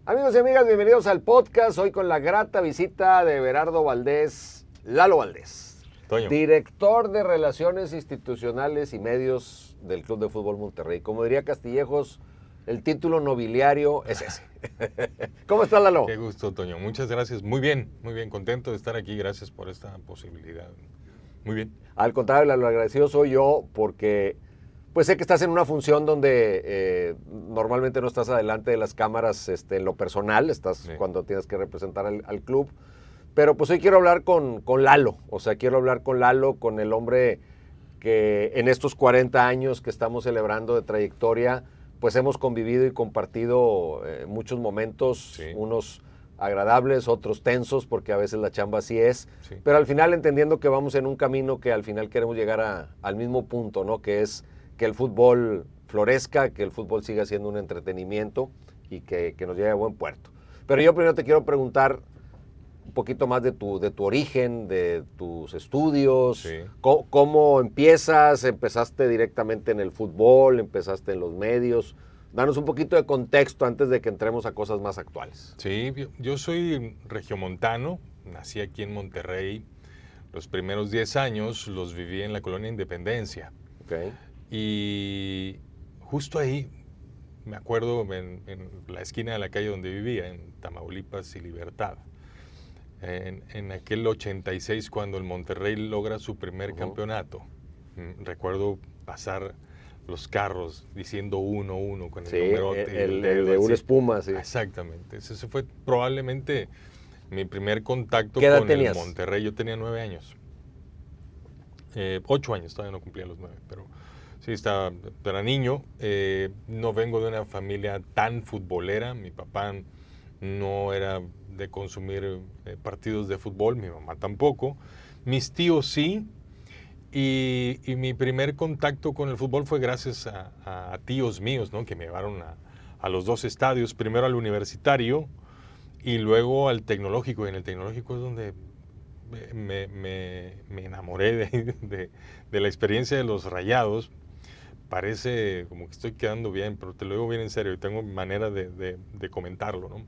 Amigos y amigas, bienvenidos al podcast. Hoy con la grata visita de Everardo Valdés, Lalo Valdés, Toño. Director de Relaciones Institucionales y Medios del Club de Fútbol Monterrey. Como diría Castillejos, el título nobiliario es ese. ¿Cómo estás, Lalo? Qué gusto, Toño. Muchas gracias. Muy bien, contento de estar aquí. Gracias por esta posibilidad. Muy bien. Al contrario, Lalo, agradecido soy yo porque pues sé que estás en una función donde normalmente no estás adelante de las cámaras en lo personal, estás Sí. cuando tienes que representar al club. Pero pues hoy quiero hablar con Lalo, o sea, quiero hablar con Lalo, con el hombre que en estos 40 años que estamos celebrando de trayectoria, pues hemos convivido y compartido muchos momentos, Sí. unos agradables, otros tensos, porque a veces la chamba así es, Sí. pero al final entendiendo que vamos en un camino que al final queremos llegar al mismo punto, ¿no? Que es que el fútbol florezca, que el fútbol siga siendo un entretenimiento y que nos lleve a buen puerto. Pero yo primero te quiero preguntar un poquito más de tu origen, de tus estudios, Sí. ¿Cómo empiezas? ¿Empezaste directamente en el fútbol? ¿Empezaste en los medios? Danos un poquito de contexto antes de que entremos a cosas más actuales. Sí, yo soy regiomontano, nací aquí en Monterrey. Los primeros 10 años los viví en la colonia Independencia. Okay. Y justo ahí, me acuerdo en la esquina de la calle donde vivía, en Tamaulipas y Libertad. En aquel 86, cuando el Monterrey logra su primer campeonato, recuerdo pasar los carros diciendo 1-1 con el Sí, numerote. el de una espuma, sí. Exactamente. Ese fue probablemente mi primer contacto ¿Qué edad con tenías? el Monterrey. Yo tenía 9 años. 8 años, todavía no cumplía los 9, pero sí, era niño. No vengo de una familia tan futbolera. Mi papá no era de consumir partidos de fútbol, mi mamá tampoco. Mis tíos sí. Y mi primer contacto con el fútbol fue gracias a tíos míos, ¿no? Que me llevaron a los dos estadios, primero al Universitario y luego al Tecnológico. Y en el Tecnológico es donde me enamoré de la experiencia de los Rayados. Parece como que estoy quedando bien, pero te lo digo bien en serio y tengo manera de comentarlo, ¿no?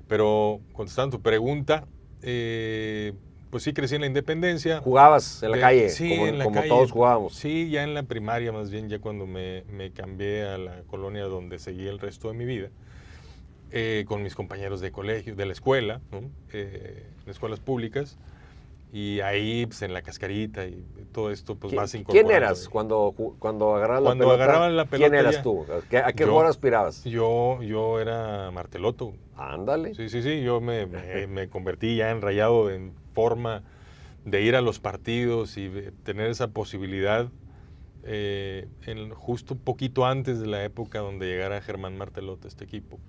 Pero contestando tu pregunta, pues sí crecí en la Independencia. ¿Jugabas en la calle? Sí, como, en la como calle. todos jugábamos. Sí, ya en la primaria más bien, ya cuando me cambié a la colonia donde seguí el resto de mi vida, con mis compañeros de colegio, de la escuela, ¿no? En escuelas públicas. Y ahí, pues, en la cascarita y todo esto, pues vas incorporando. ¿Quién eras cuando agarrabas la pelota? Cuando agarraba la pelota. ¿Quién eras ya, tú? ¿A qué jugador aspirabas? Yo era Marteloto. Ándale. Sí, yo me convertí ya en Rayado en forma de ir a los partidos y de tener esa posibilidad justo un poquito antes de la época donde llegara Germán Marteloto a este equipo.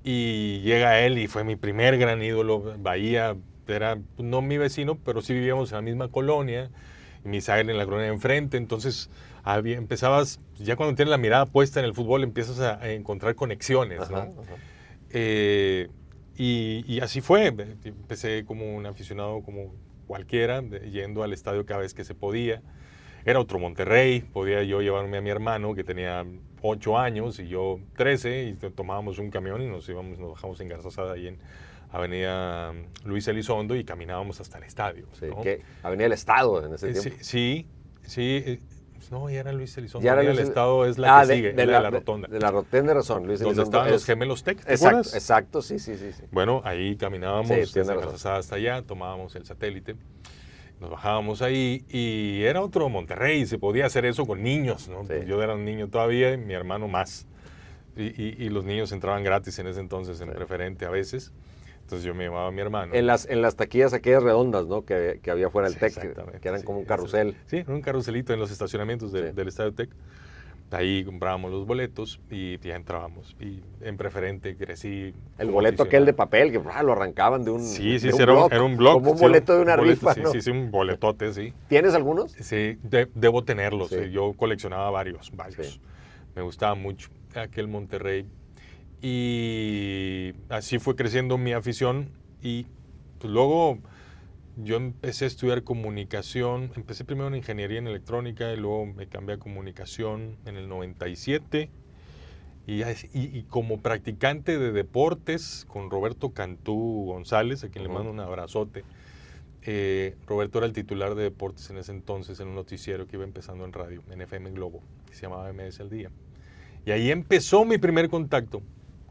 Y llega él y fue mi primer gran ídolo. Bahía era no mi vecino, pero sí vivíamos en la misma colonia, y Misael en la colonia de enfrente. Entonces empezabas, ya cuando tienes la mirada puesta en el fútbol, empiezas a encontrar conexiones, ¿no? Y así fue. Empecé como un aficionado como cualquiera, yendo al estadio cada vez que se podía. Era otro Monterrey, podía yo llevarme a mi hermano que tenía 8 años y yo 13, y tomábamos un camión y nos bajamos en Garzazada ahí en Avenida Luis Elizondo y caminábamos hasta el estadio. Sí, ¿no? que Avenida del Estado en ese tiempo. Sí. No, ya era Luis Elizondo. Ya era Avenida Luis del Estado es la que sigue, la rotonda. De la rotonda, tiene razón, Luis Donde Elizondo. estaban los gemelos Tec, ¿te Exacto, acuerdas? exacto, sí. Bueno, ahí caminábamos Sí, desde tiene razón. Garzazada hasta allá, tomábamos el satélite, nos bajábamos ahí y era otro Monterrey, se podía hacer eso con niños, ¿no? Sí. Yo era un niño todavía y mi hermano más. Y los niños entraban gratis en ese entonces, en preferente a veces. Entonces yo me llevaba a mi hermano. En las taquillas aquellas redondas, ¿no? Que había fuera del TEC, Exactamente, que eran sí, como un carrusel. Sí, era un carruselito en los estacionamientos Sí. del Estadio TEC. Ahí comprábamos los boletos y ya entrábamos. Y en preferente crecí. El como boleto aquel de aficionado. papel, que lo arrancaban de un Sí, de un era bloc, un blog. como un sí, boleto de una boleto, rifa, sí, ¿no? Sí, un boletote, sí. ¿Tienes algunos? Sí, debo tenerlos. Sí. Yo coleccionaba varios. Sí. Me gustaba mucho aquel Monterrey. Y así fue creciendo mi afición. Y pues, luego yo empecé a estudiar comunicación. Empecé primero en ingeniería en electrónica y luego me cambié a comunicación en el 97. Y como practicante de deportes con Roberto Cantú González, a quien le mando un abrazote. Roberto era el titular de deportes en ese entonces en un noticiero que iba empezando en radio, en FM Globo, que se llamaba MS al Día. Y ahí empezó mi primer contacto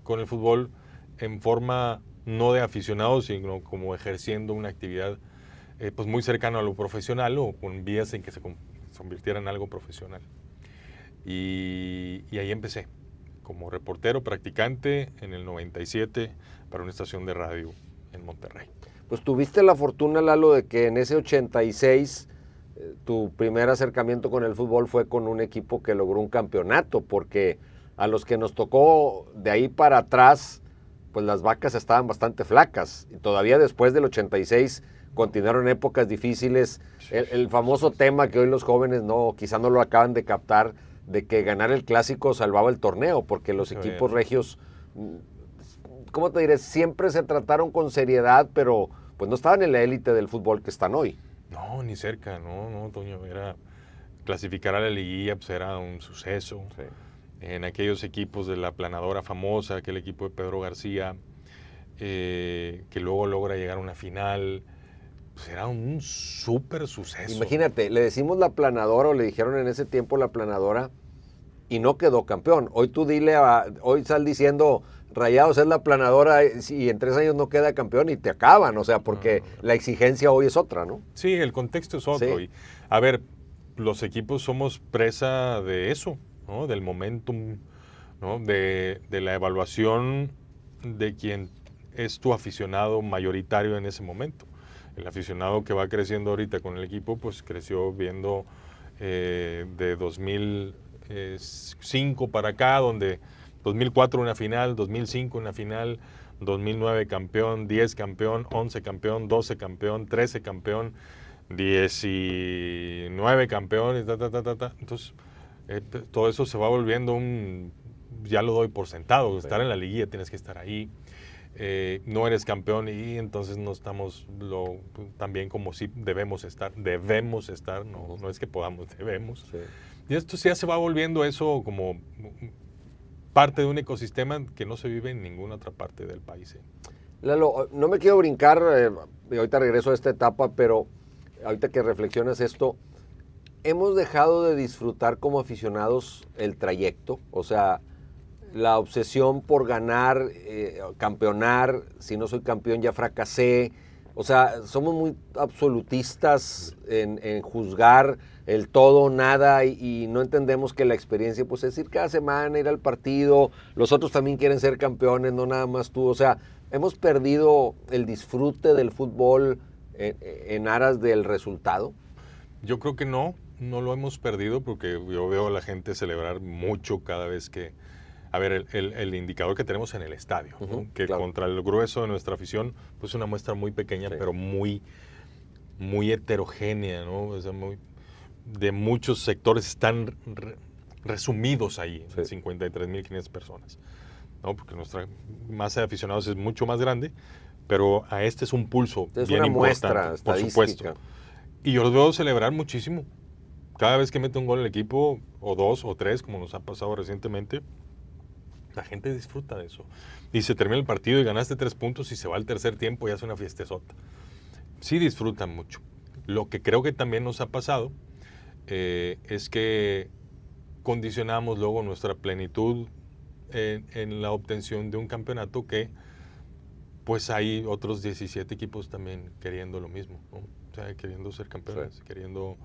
con el fútbol en forma no de aficionado, sino como ejerciendo una actividad pues muy cercana a lo profesional o con vías en que se convirtiera en algo profesional. Y ahí empecé, como reportero practicante en el 97 para una estación de radio en Monterrey. Pues tuviste la fortuna, Lalo, de que en ese 86 tu primer acercamiento con el fútbol fue con un equipo que logró un campeonato, porque a los que nos tocó de ahí para atrás, pues las vacas estaban bastante flacas. Y todavía después del 86 continuaron épocas difíciles. El famoso tema que hoy los jóvenes quizá no lo acaban de captar, de que ganar el clásico salvaba el torneo, porque los equipos regios, ¿cómo te diré? Siempre se trataron con seriedad, pero pues no estaban en la élite del fútbol que están hoy. No, ni cerca, no, Toño. Clasificar a la liguilla pues era un suceso. Sí. En aquellos equipos de la planadora famosa, aquel equipo de Pedro García, que luego logra llegar a una final, pues era un súper suceso. Imagínate, le decimos la planadora, o le dijeron en ese tiempo la planadora, y no quedó campeón. Hoy tú hoy sal diciendo, Rayados es la planadora, y en 3 años no queda campeón y te acaban, o sea, porque la exigencia hoy es otra, ¿no? Sí, el contexto es otro. Sí. Y, a ver, los equipos somos presa de eso, ¿no? Del momentum, ¿no? De la evaluación de quien es tu aficionado mayoritario en ese momento. El aficionado que va creciendo ahorita con el equipo, pues creció viendo de 2005 para acá, donde 2004 una final, 2005 una final, 2009 campeón, 10 campeón, 11 campeón, 12 campeón, 13 campeón, 19 campeón, Entonces, todo eso se va volviendo ya lo doy por sentado, estar en la liguilla tienes que estar ahí. No eres campeón y entonces no estamos tan bien como sí debemos estar, no es que podamos, debemos. Sí. Y esto ya se va volviendo eso como parte de un ecosistema que no se vive en ninguna otra parte del país. Lalo, no me quiero brincar, y ahorita regreso a esta etapa, pero ahorita que reflexionas esto, hemos dejado de disfrutar como aficionados el trayecto, o sea, la obsesión por ganar, campeonar, si no soy campeón ya fracasé. O sea, somos muy absolutistas en juzgar el todo o nada y no entendemos que la experiencia pues es ir cada semana, ir al partido, los otros también quieren ser campeones, no nada más tú. O sea, hemos perdido el disfrute del fútbol en aras del resultado. Yo creo que no lo hemos perdido porque yo veo a la gente celebrar mucho cada vez que... A ver, el indicador que tenemos en el estadio, ¿no? Que claro, contra el grueso de nuestra afición, pues una muestra muy pequeña, sí, pero muy heterogénea, ¿no? O sea, de muchos sectores están resumidos ahí, sí, 53.500 personas, ¿no? Porque nuestra masa de aficionados es mucho más grande, pero a este es un pulso es bien una importante, muestra por supuesto. Y yo los veo celebrar muchísimo. Cada vez que mete un gol el equipo, o 2 o 3, como nos ha pasado recientemente, la gente disfruta de eso. Y se termina el partido y ganaste 3 puntos y se va al tercer tiempo y hace una fiestezota. Sí disfrutan mucho. Lo que creo que también nos ha pasado es que condicionamos luego nuestra plenitud en la obtención de un campeonato que pues hay otros 17 equipos también queriendo lo mismo, ¿no? O sea, queriendo ser campeones, sí, queriendo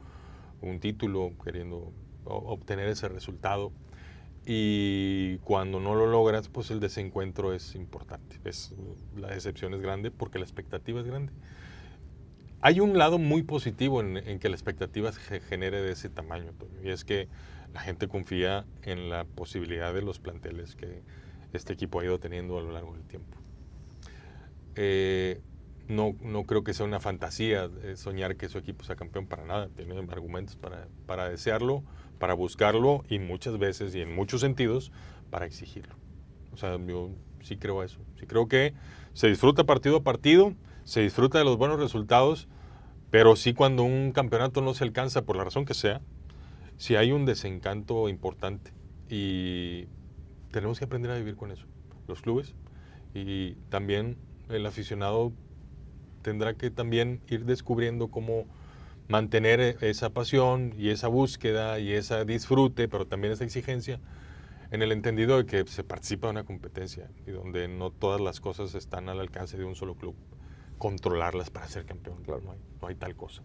un título, queriendo obtener ese resultado. Y cuando no lo logras, pues el desencuentro es importante. La decepción es grande porque la expectativa es grande. Hay un lado muy positivo en que la expectativa se genere de ese tamaño, Toño, y es que la gente confía en la posibilidad de los planteles que este equipo ha ido teniendo a lo largo del tiempo. No creo que sea una fantasía soñar que su equipo sea campeón, para nada. Tiene argumentos para desearlo, para buscarlo y muchas veces y en muchos sentidos para exigirlo. O sea, yo sí creo eso. Sí creo que se disfruta partido a partido, se disfruta de los buenos resultados, pero sí cuando un campeonato no se alcanza por la razón que sea, sí hay un desencanto importante y tenemos que aprender a vivir con eso, los clubes, y también el aficionado tendrá que también ir descubriendo cómo mantener esa pasión y esa búsqueda y ese disfrute, pero también esa exigencia, en el entendido de que se participa en una competencia y donde no todas las cosas están al alcance de un solo club. Controlarlas para ser campeón, claro, no hay tal cosa.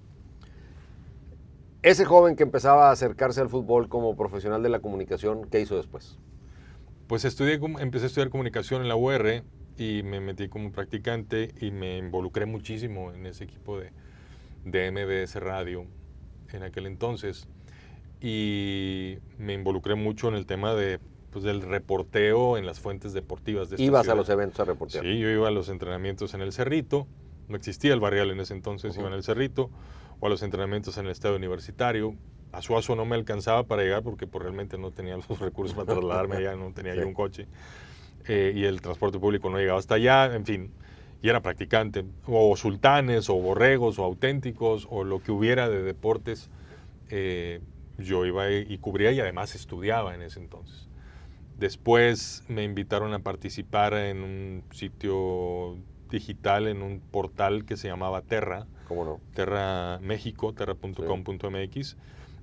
Ese joven que empezaba a acercarse al fútbol como profesional de la comunicación, ¿qué hizo después? Pues empecé a estudiar comunicación en la UR y me metí como practicante y me involucré muchísimo en ese equipo de MBS Radio en aquel entonces. Y me involucré mucho en el tema del reporteo en las fuentes deportivas de esta ¿Ibas ciudad. a los eventos a reportear? Sí, yo iba a los entrenamientos en el Cerrito, no existía el Barrial en ese entonces, iba en el Cerrito, o a los entrenamientos en el Estadio Universitario. A Suazo no me alcanzaba para llegar porque pues, realmente no tenía los recursos para trasladarme allá, no tenía yo un coche, y el transporte público no llegaba hasta allá, en fin, y era practicante, o sultanes, o borregos, o auténticos, o lo que hubiera de deportes, yo iba y cubría y además estudiaba en ese entonces. Después me invitaron a participar en un sitio digital, en un portal que se llamaba Terra. ¿Cómo no? Terra México, terra.com.mx,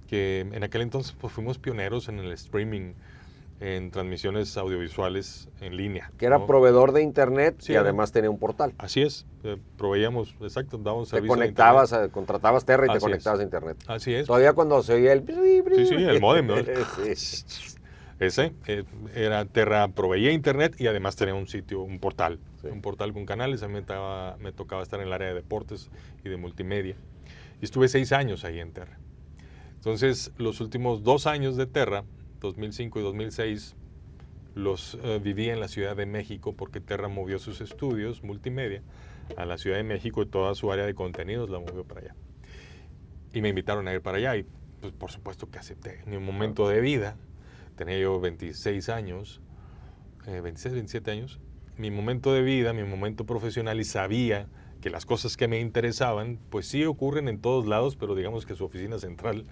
que en aquel entonces pues, fuimos pioneros en el streaming, en transmisiones audiovisuales en línea. Que era, ¿no?, proveedor de internet, sí, y además tenía un portal. Así es, proveíamos, exacto, dábamos te servicio. Te conectabas, contratabas Terra y así te conectabas a internet. Así es. Todavía cuando se oía el... Sí, el módem, ¿no? Sí. Ese era Terra, proveía internet y además tenía un sitio, un portal. Sí. Un portal con canales. A mí me tocaba estar en el área de deportes y de multimedia. Y estuve 6 años ahí en Terra. Entonces, los últimos 2 años de Terra, 2005 y 2006, los viví en la Ciudad de México porque Terra movió sus estudios multimedia a la Ciudad de México y toda su área de contenidos la movió para allá. Y me invitaron a ir para allá y pues, por supuesto que acepté. En mi momento de vida, tenía yo 26 años, 26, 27 años, mi momento de vida, mi momento profesional, y sabía que las cosas que me interesaban, pues sí ocurren en todos lados, pero digamos que su oficina central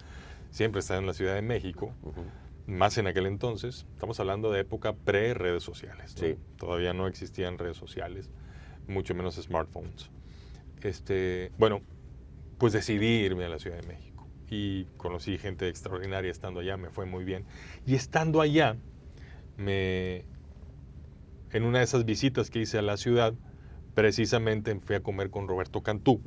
siempre está en la Ciudad de México, más en aquel entonces. Estamos hablando de época pre-redes sociales, ¿no? Sí. Todavía no existían redes sociales, mucho menos smartphones. Bueno, pues decidí irme a la Ciudad de México. Y conocí gente extraordinaria estando allá, me fue muy bien. Y estando allá, en una de esas visitas que hice a la ciudad, precisamente fui a comer con Roberto Cantú.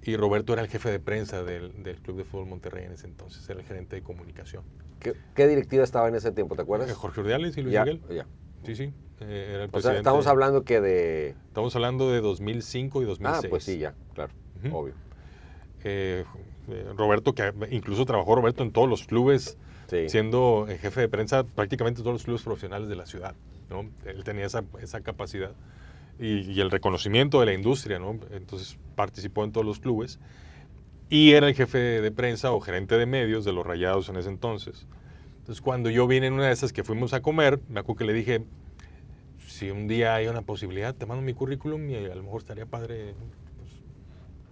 Y Roberto era el jefe de prensa del Club de Fútbol Monterrey en ese entonces, era el gerente de comunicación. ¿Qué directiva estaba en ese tiempo, te acuerdas? Jorge Urdiales y Luis Miguel. Ya. Sí, era el presidente. O sea, estamos hablando que de... Estamos hablando de 2005 y 2006. Ah, pues sí, ya, claro, obvio. Roberto, que incluso trabajó Roberto en todos los clubes, sí, siendo jefe de prensa prácticamente todos los clubes profesionales de la ciudad, ¿no? Él tenía esa capacidad y el reconocimiento de la industria, ¿no? Entonces participó en todos los clubes y era el jefe de prensa o gerente de medios de los Rayados en ese entonces. Entonces cuando yo vine en una de esas que fuimos a comer, me acuerdo que le dije, si un día hay una posibilidad, te mando mi currículum y a lo mejor estaría padre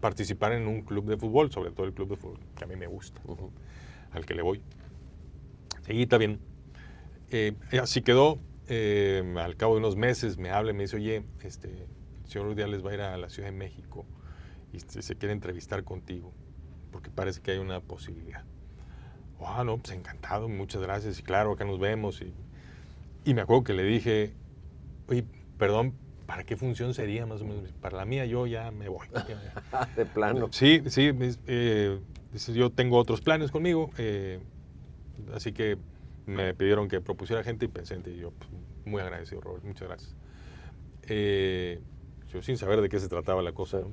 participar en un club de fútbol, sobre todo el club de fútbol que a mí me gusta, al que le voy. Y está bien. Así quedó. Al cabo de unos meses me habla y me dice, oye, el señor Urdiales va a ir a la Ciudad de México y se quiere entrevistar contigo, porque parece que hay una posibilidad. No, pues encantado, muchas gracias, y claro, acá nos vemos. Y me acuerdo que le dije, oye, perdón, ¿para qué función sería más o menos? Para la mía yo ya me voy. De plano. Sí, yo tengo otros planes conmigo, así que me pidieron que propusiera gente y pensé en ti. Yo, pues, muy agradecido, Robert, muchas gracias. Yo sin saber de qué se trataba la cosa, ¿no?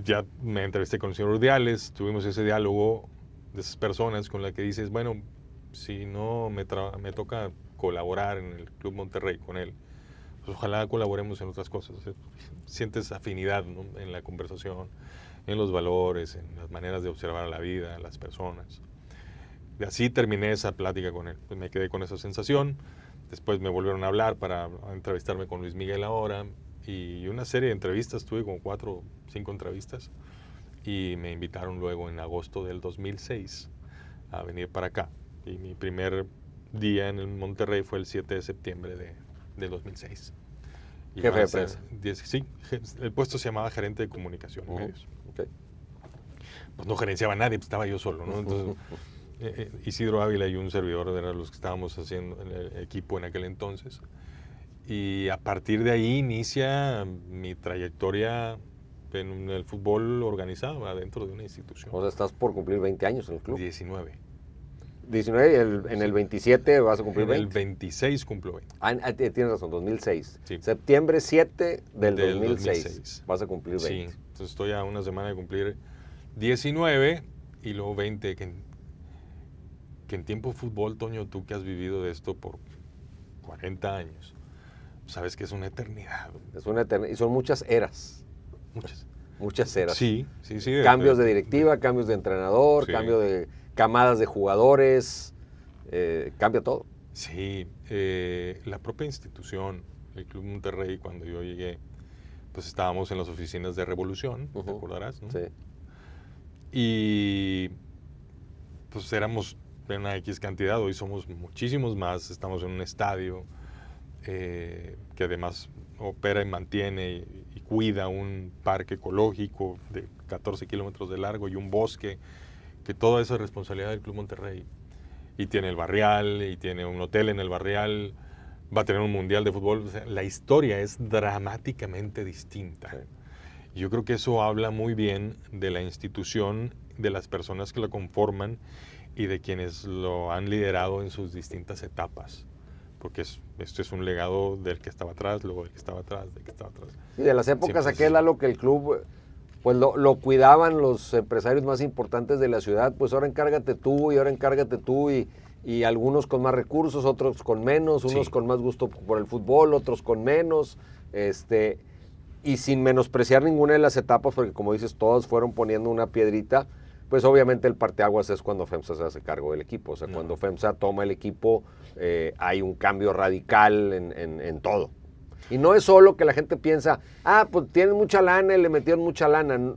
Ya me entrevisté con el señor Urdiales, tuvimos ese diálogo de esas personas con las que dices, bueno, si no me toca colaborar en el Club Monterrey con él, pues ojalá colaboremos en otras cosas. Sientes afinidad, ¿no? En la conversación, en los valores, en las maneras de observar la vida, las personas. Y así terminé esa plática con él. Pues me quedé con esa sensación. Después me volvieron a hablar para entrevistarme con Luis Miguel ahora. Y una serie de entrevistas, tuve como 4 o 5 entrevistas. Y me invitaron luego en agosto del 2006 a venir para acá. Y mi primer día en el Monterrey fue el 7 de septiembre de 2006. Jefe de prensa. Sí, el puesto se llamaba gerente de comunicación y medios. Okay. Pues no gerenciaba a nadie, pues estaba yo solo, ¿no? Entonces, Isidro Ávila y un servidor eran los que estábamos haciendo el equipo en aquel entonces. Y a partir de ahí inicia mi trayectoria en el fútbol organizado, adentro de una institución. O sea, estás por cumplir 20 años en el club. 19. 19 y en el 27 vas a cumplir 20. En el 26 cumplo 20. Tienes razón, 2006. Sí. Septiembre 7 del 2006. Vas a cumplir 20. Sí, entonces estoy a una semana de cumplir 19 y luego 20. Que en tiempo fútbol, Toño, tú que has vivido de esto por 40 años, sabes que es una eternidad. Es una eternidad. Y son muchas eras. Muchas eras. Sí. Cambios de directiva, cambios de entrenador, sí. Cambio de camadas de jugadores, cambia todo. Sí, la propia institución, el Club Monterrey, cuando yo llegué, pues estábamos en las oficinas de Revolución, te acordarás, ¿no? Sí. Y pues éramos una X cantidad, hoy somos muchísimos más, estamos en un estadio que además opera y mantiene y cuida un parque ecológico de 14 kilómetros de largo y un bosque, que toda esa es responsabilidad del Club Monterrey. Y tiene el Barrial, y tiene un hotel en el Barrial, va a tener un mundial de fútbol. O sea, la historia es dramáticamente distinta. Sí. Yo creo que eso habla muy bien de la institución, de las personas que la conforman y de quienes lo han liderado en sus distintas etapas. Porque esto es un legado del que estaba atrás, luego del que estaba atrás, del que estaba atrás. Y de las épocas Siempre aquel, Lalo, que el club pues lo cuidaban los empresarios más importantes de la ciudad, pues ahora encárgate tú y algunos con más recursos, otros con menos, unos con más gusto por el fútbol, otros con menos, y sin menospreciar ninguna de las etapas, porque como dices, todos fueron poniendo una piedrita, pues obviamente el parteaguas es cuando FEMSA se hace cargo del equipo, o sea, cuando FEMSA toma el equipo hay un cambio radical en todo. Y no es solo que la gente piensa, pues tienen mucha lana y le metieron mucha lana.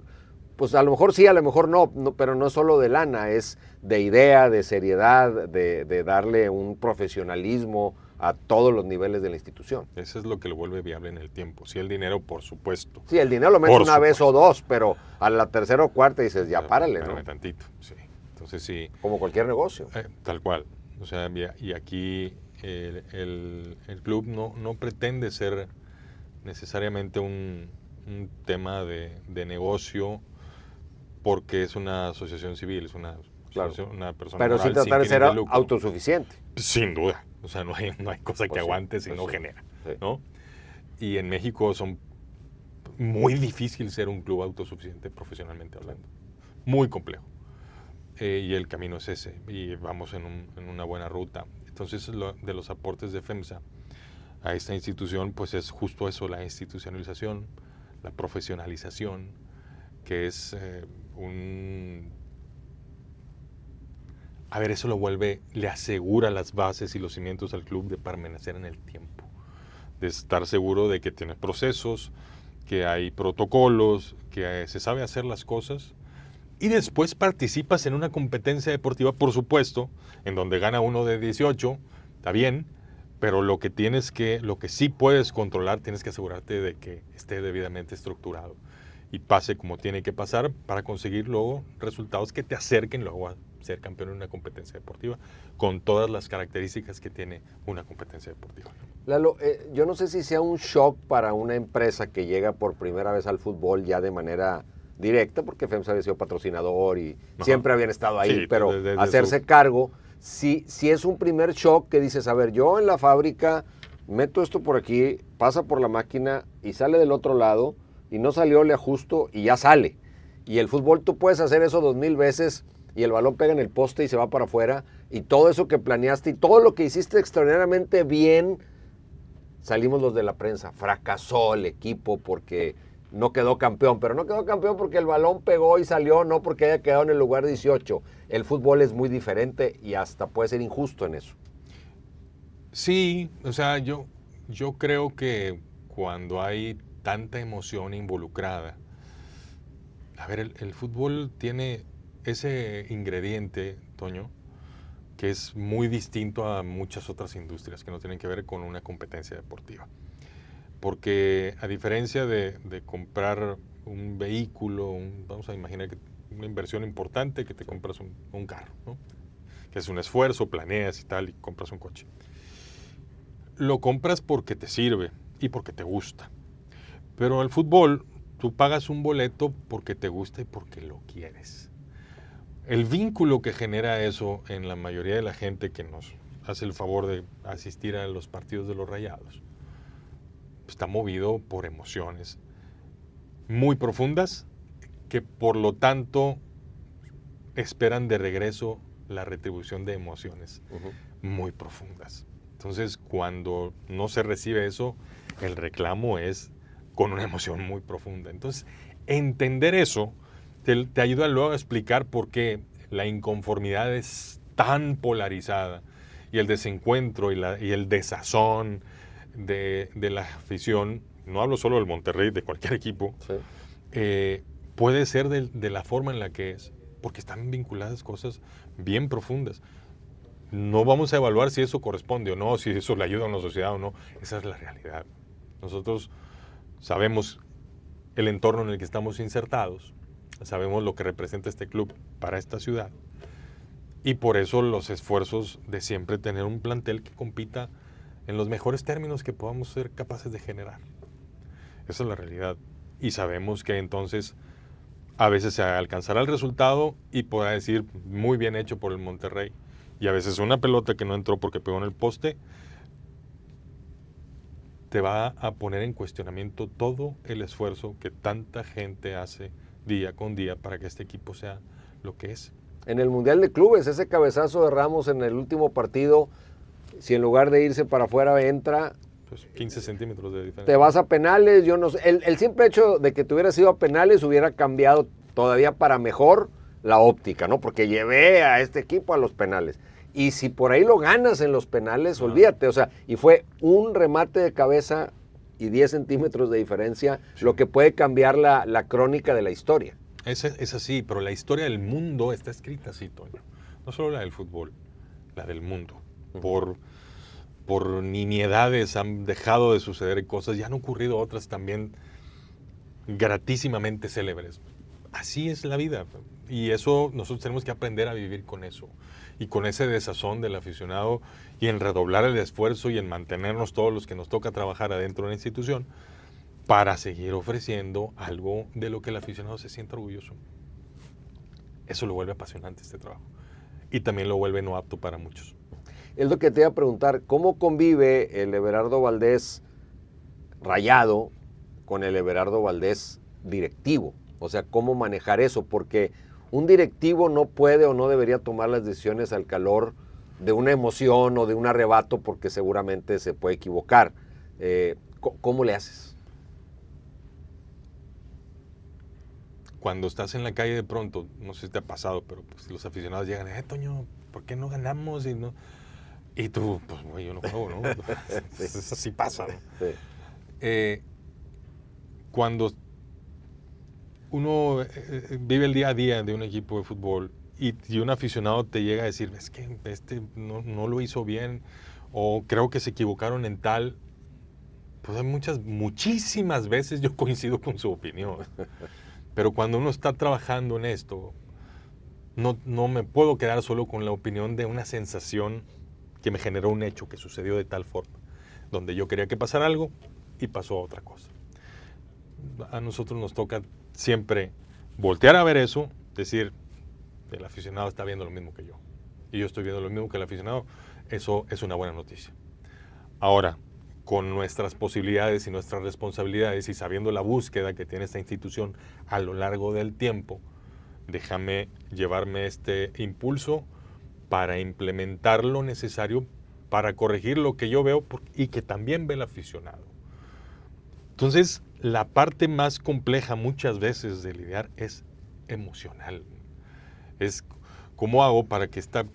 Pues a lo mejor sí, a lo mejor no, pero no es solo de lana, es de idea, de seriedad, de darle un profesionalismo a todos los niveles de la institución. Eso es lo que lo vuelve viable en el tiempo. Sí, el dinero, por supuesto. Sí, el dinero lo metes una vez o dos, pero a la tercera o cuarta dices, ya párale, ¿no? Tantito, sí. Entonces sí. Como cualquier negocio. Tal cual. O sea, y aquí el club no pretende ser necesariamente un tema de negocio, porque es una asociación civil, es una persona pero moral sí tratar de ser autosuficiente. Sin duda. O sea, no hay cosa que aguante si no genera, ¿no? Y en México son muy difícil ser un club autosuficiente profesionalmente hablando. Muy complejo. Y el camino es ese. Y vamos en una buena ruta. Entonces, de los aportes de FEMSA a esta institución, pues es justo eso, la institucionalización, la profesionalización, que es eso le asegura las bases y los cimientos al club de permanecer en el tiempo, de estar seguro de que tiene procesos, que hay protocolos, que se sabe hacer las cosas, y después participas en una competencia deportiva, por supuesto, en donde gana uno de 18, está bien, pero lo que sí puedes controlar, tienes que asegurarte de que esté debidamente estructurado y pase como tiene que pasar para conseguir luego resultados que te acerquen luego a ser campeón en una competencia deportiva, con todas las características que tiene una competencia deportiva. Lalo, yo no sé si sea un shock para una empresa que llega por primera vez al fútbol ya de manera directa, porque FEMSA había sido patrocinador y siempre habían estado ahí, sí, pero desde hacerse cargo, si es un primer shock que dices, a ver, yo en la fábrica meto esto por aquí, pasa por la máquina y sale del otro lado, y no salió, le ajusto y ya sale. Y el fútbol tú puedes hacer eso 2000 veces y el balón pega en el poste y se va para afuera, y todo eso que planeaste y todo lo que hiciste extraordinariamente bien, salimos los de la prensa, fracasó el equipo porque no quedó campeón, pero no quedó campeón porque el balón pegó y salió, no porque haya quedado en el lugar 18. El fútbol es muy diferente y hasta puede ser injusto en eso. Sí, o sea, yo creo que cuando hay tanta emoción involucrada, a ver, el fútbol tiene ese ingrediente, Toño, que es muy distinto a muchas otras industrias que no tienen que ver con una competencia deportiva. Porque a diferencia de comprar un vehículo, vamos a imaginar que una inversión importante, que te compras un carro, ¿no? Que es un esfuerzo, planeas y tal, y compras un coche. Lo compras porque te sirve y porque te gusta. Pero el fútbol, tú pagas un boleto porque te gusta y porque lo quieres. El vínculo que genera eso en la mayoría de la gente que nos hace el favor de asistir a los partidos de los Rayados está movido por emociones muy profundas que por lo tanto esperan de regreso la retribución de emociones muy profundas. Entonces, cuando no se recibe eso, el reclamo es con una emoción muy profunda. Entonces, entender eso te ayuda luego a explicar por qué la inconformidad es tan polarizada y el desencuentro y el desazón de la afición, no hablo solo del Monterrey, de cualquier equipo, sí. Puede ser de la forma en la que es, porque están vinculadas cosas bien profundas. No vamos a evaluar si eso corresponde o no, si eso le ayuda a una sociedad o no. Esa es la realidad. Nosotros sabemos el entorno en el que estamos insertados, sabemos lo que representa este club para esta ciudad y por eso los esfuerzos de siempre tener un plantel que compita en los mejores términos que podamos ser capaces de generar. Esa es la realidad. Y sabemos que entonces a veces se alcanzará el resultado y podrá decir muy bien hecho por el Monterrey. Y a veces una pelota que no entró porque pegó en el poste te va a poner en cuestionamiento todo el esfuerzo que tanta gente hace día con día para que este equipo sea lo que es. En el Mundial de Clubes, ese cabezazo de Ramos en el último partido, si en lugar de irse para afuera entra... Pues 15 centímetros de diferencia. Te vas a penales, yo no sé. El simple hecho de que te hubieras ido a penales hubiera cambiado todavía para mejor la óptica, ¿no? Porque llevé a este equipo a los penales. Y si por ahí lo ganas en los penales, olvídate. O sea, y fue un remate de cabeza y 10 centímetros de diferencia, sí, lo que puede cambiar la crónica de la historia. Es así, pero la historia del mundo está escrita así, Toño. No solo la del fútbol, la del mundo. Por nimiedades han dejado de suceder cosas y han ocurrido otras también gratísimamente célebres. Así es la vida. Y eso nosotros tenemos que aprender a vivir con eso. Y con ese desazón del aficionado y en redoblar el esfuerzo y en mantenernos todos los que nos toca trabajar adentro de la institución para seguir ofreciendo algo de lo que el aficionado se sienta orgulloso. Eso lo vuelve apasionante este trabajo. Y también lo vuelve no apto para muchos. Es lo que te iba a preguntar, ¿cómo convive el Everardo Valdés Rayado con el Everardo Valdés directivo? O sea, ¿cómo manejar eso? Porque un directivo no puede o no debería tomar las decisiones al calor de una emoción o de un arrebato porque seguramente se puede equivocar. ¿Cómo le haces? Cuando estás en la calle de pronto, no sé si te ha pasado, pero pues los aficionados llegan, Toño, ¿por qué no ganamos? Y tú, pues, güey, yo no juego, ¿no? Sí. Así pasa, ¿no? Sí. Cuando uno vive el día a día de un equipo de fútbol y un aficionado te llega a decir, es que este no lo hizo bien o creo que se equivocaron en tal, pues hay muchísimas veces yo coincido con su opinión. Pero cuando uno está trabajando en esto, no me puedo quedar solo con la opinión de una sensación que me generó un hecho que sucedió de tal forma, donde yo quería que pasara algo y pasó otra cosa. A nosotros nos toca siempre voltear a ver eso, decir, el aficionado está viendo lo mismo que yo, y yo estoy viendo lo mismo que el aficionado, eso es una buena noticia. Ahora, con nuestras posibilidades y nuestras responsabilidades y sabiendo la búsqueda que tiene esta institución a lo largo del tiempo, déjame llevarme este impulso para implementar lo necesario para corregir lo que yo veo y que también ve el aficionado. Entonces, la parte más compleja muchas veces de lidiar es emocional. Es cómo hago para que esta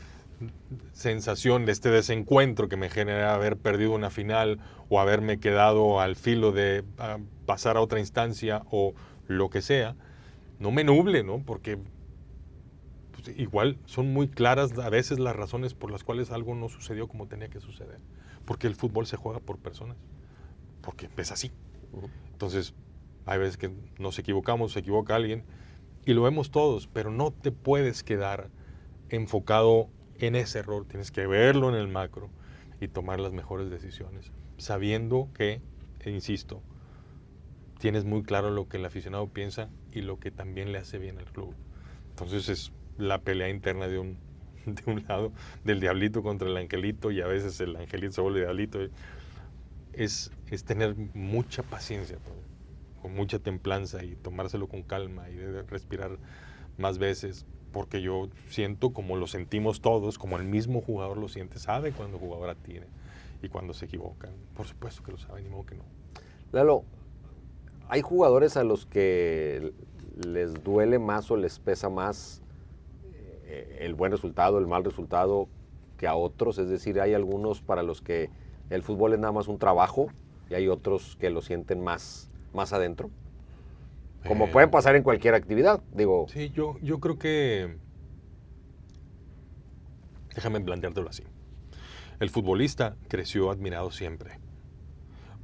sensación de este desencuentro que me genera haber perdido una final o haberme quedado al filo de pasar a otra instancia o lo que sea, no me nuble, ¿no? Porque pues, igual son muy claras a veces las razones por las cuales algo no sucedió como tenía que suceder. Porque el fútbol se juega por personas. Porque es así. Entonces, hay veces que nos equivocamos, se equivoca alguien, y lo vemos todos, pero no te puedes quedar enfocado en ese error. Tienes que verlo en el macro y tomar las mejores decisiones, sabiendo que, insisto, tienes muy claro lo que el aficionado piensa y lo que también le hace bien al club. Entonces es la pelea interna de un lado, del diablito contra el angelito, y a veces el angelito se vuelve diablito. Es tener mucha paciencia, con mucha templanza, y tomárselo con calma y de respirar más veces, porque yo siento, como lo sentimos todos, como el mismo jugador lo siente, sabe cuando el jugador atiene y cuando se equivocan. Por supuesto que lo sabe, ni modo que no. Lalo, hay jugadores a los que les duele más o les pesa más el buen resultado, el mal resultado, que a otros. Es decir, hay algunos para los que el fútbol es nada más un trabajo y hay otros que lo sienten más adentro. Como puede pasar en cualquier actividad, digo. Sí, yo creo que... Déjame planteártelo así. El futbolista creció admirado siempre,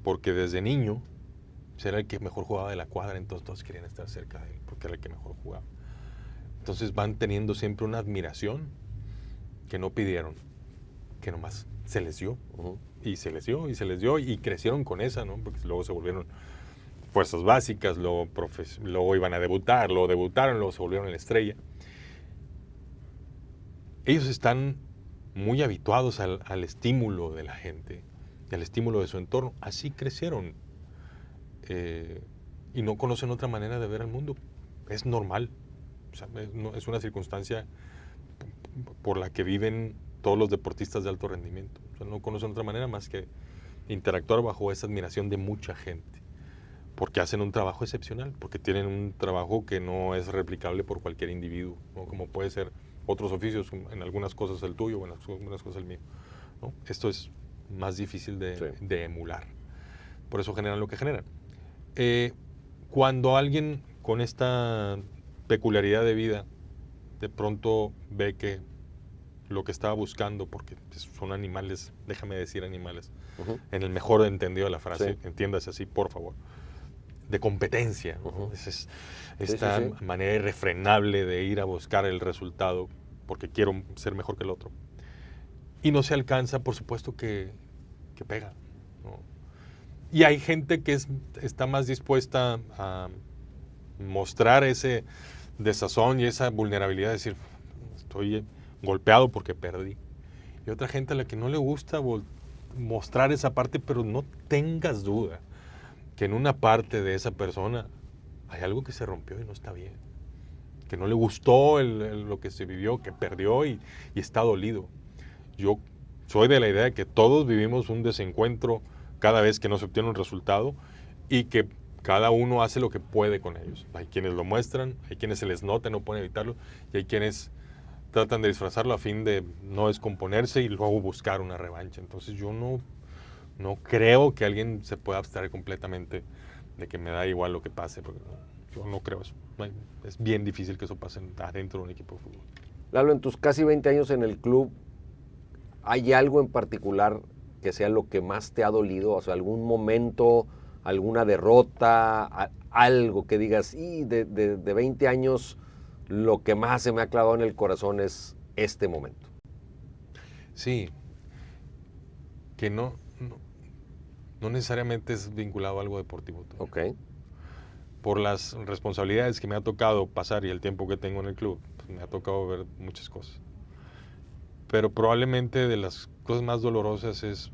porque desde niño era el que mejor jugaba de la cuadra, entonces todos querían estar cerca de él, porque era el que mejor jugaba. Entonces van teniendo siempre una admiración que no pidieron, que nomás se les dio, y se les dio, y se les dio, y crecieron con esa, ¿no? Porque luego se volvieron fuerzas básicas, luego iban a debutar, luego debutaron, luego se volvieron la estrella. Ellos están muy habituados al estímulo de la gente, al estímulo de su entorno. Así crecieron. Y no conocen otra manera de ver al mundo. Es normal. O sea, es una circunstancia por la que viven todos los deportistas de alto rendimiento. O sea, no conocen otra manera más que interactuar bajo esa admiración de mucha gente, porque hacen un trabajo excepcional, porque tienen un trabajo que no es replicable por cualquier individuo, ¿no? Como puede ser otros oficios, en algunas cosas el tuyo, en algunas cosas el mío, ¿no? Esto es más difícil de emular. Por eso generan lo que generan. Cuando alguien con esta peculiaridad de vida de pronto ve que lo que estaba buscando, porque son animales, déjame decir animales, en el mejor entendido de la frase, entiéndase así, por favor, de competencia, ¿no? Es esta manera irrefrenable de ir a buscar el resultado porque quiero ser mejor que el otro. Y no se alcanza, por supuesto que pega, ¿no? Y hay gente que está más dispuesta a mostrar ese desazón y esa vulnerabilidad, de decir, estoy golpeado porque perdí. Y otra gente a la que no le gusta mostrar esa parte, pero no tengas duda que en una parte de esa persona hay algo que se rompió y no está bien, que no le gustó lo que se vivió, que perdió y está dolido. Yo soy de la idea de que todos vivimos un desencuentro cada vez que no se obtiene un resultado, y que cada uno hace lo que puede con ellos. Hay quienes lo muestran, hay quienes se les nota y no pueden evitarlo, y hay quienes tratan de disfrazarlo a fin de no descomponerse y luego buscar una revancha. Entonces yo no creo que alguien se pueda abstraer completamente de que me da igual lo que pase, porque yo no creo eso. Es bien difícil que eso pase adentro de un equipo de fútbol. Lalo, en tus casi 20 años en el club, ¿hay algo en particular que sea lo que más te ha dolido? O sea, algún momento, alguna derrota, algo que digas, y de 20 años, lo que más se me ha clavado en el corazón es este momento. Sí, que no necesariamente es vinculado a algo deportivo. Ok. Por las responsabilidades que me ha tocado pasar y el tiempo que tengo en el club, pues me ha tocado ver muchas cosas. Pero probablemente de las cosas más dolorosas es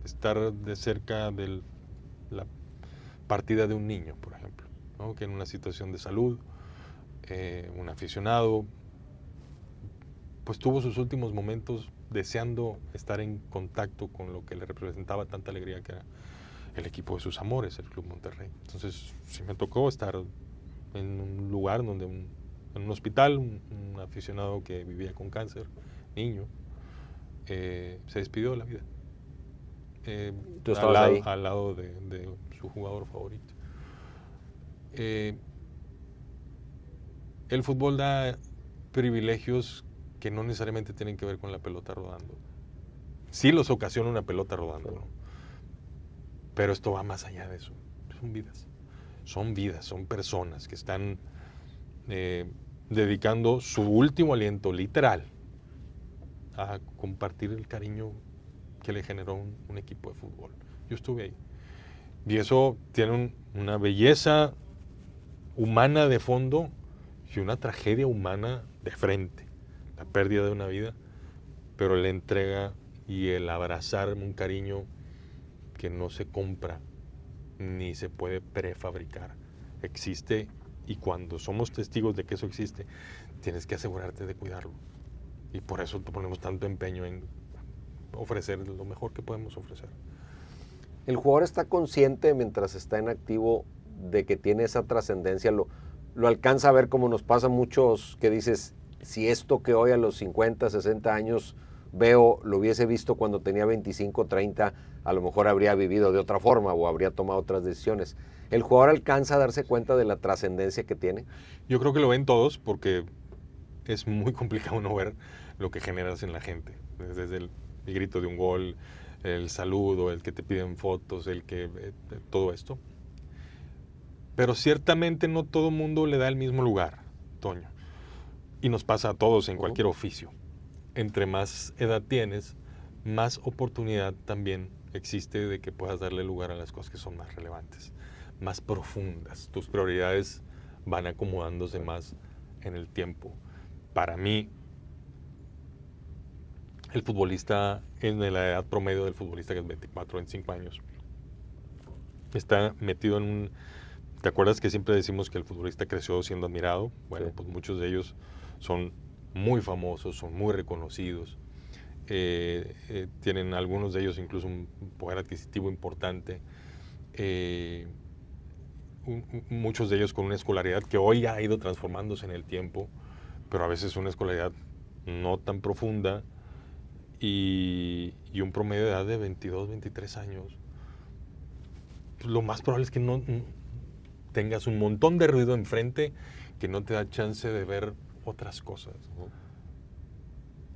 estar de cerca de la partida de un niño, por ejemplo, ¿no? Que en una situación de salud, un aficionado, pues tuvo sus últimos momentos deseando estar en contacto con lo que le representaba tanta alegría, que era el equipo de sus amores, el Club Monterrey. Entonces, sí me tocó estar en un lugar donde en un hospital, un aficionado que vivía con cáncer, niño, se despidió de la vida. ¿Tú estabas ahí? Al lado de su jugador favorito. El fútbol da privilegios que no necesariamente tienen que ver con la pelota rodando. Sí los ocasiona una pelota rodando, ¿no? Pero esto va más allá de eso. Son vidas, son personas que están dedicando su último aliento literal a compartir el cariño que le generó un equipo de fútbol. Yo estuve ahí. Y eso tiene una belleza humana de fondo y una tragedia humana de frente. La pérdida de una vida, pero la entrega y el abrazar un cariño que no se compra ni se puede prefabricar. Existe, y cuando somos testigos de que eso existe, tienes que asegurarte de cuidarlo. Y por eso ponemos tanto empeño en ofrecer lo mejor que podemos ofrecer. El jugador está consciente mientras está en activo de que tiene esa trascendencia, lo alcanza a ver, como nos pasa a muchos, que dices, si esto que hoy a los 50, 60 años veo, lo hubiese visto cuando tenía 25, 30, a lo mejor habría vivido de otra forma o habría tomado otras decisiones. ¿El jugador alcanza a darse cuenta de la trascendencia que tiene? Yo creo que lo ven todos, porque es muy complicado no ver lo que generas en la gente. Desde el grito de un gol, el saludo, el que te piden fotos, todo esto. Pero ciertamente no todo el mundo le da el mismo lugar, Toño. Y nos pasa a todos en cualquier oficio. Entre más edad tienes, más oportunidad también existe de que puedas darle lugar a las cosas que son más relevantes, más profundas. Tus prioridades van acomodándose más en el tiempo. Para mí, el futbolista, en la edad promedio del futbolista, que es 24, 25 años, está metido en un... ¿Te acuerdas que siempre decimos que el futbolista creció siendo admirado? Bueno, pues muchos de ellos son muy famosos, son muy reconocidos. Tienen algunos de ellos incluso un poder adquisitivo importante. Muchos de ellos con una escolaridad que hoy ha ido transformándose en el tiempo, pero a veces una escolaridad no tan profunda y un promedio de edad de 22, 23 años. Pues lo más probable es que no tengas un montón de ruido enfrente que no te da chance de ver otras cosas, ¿no?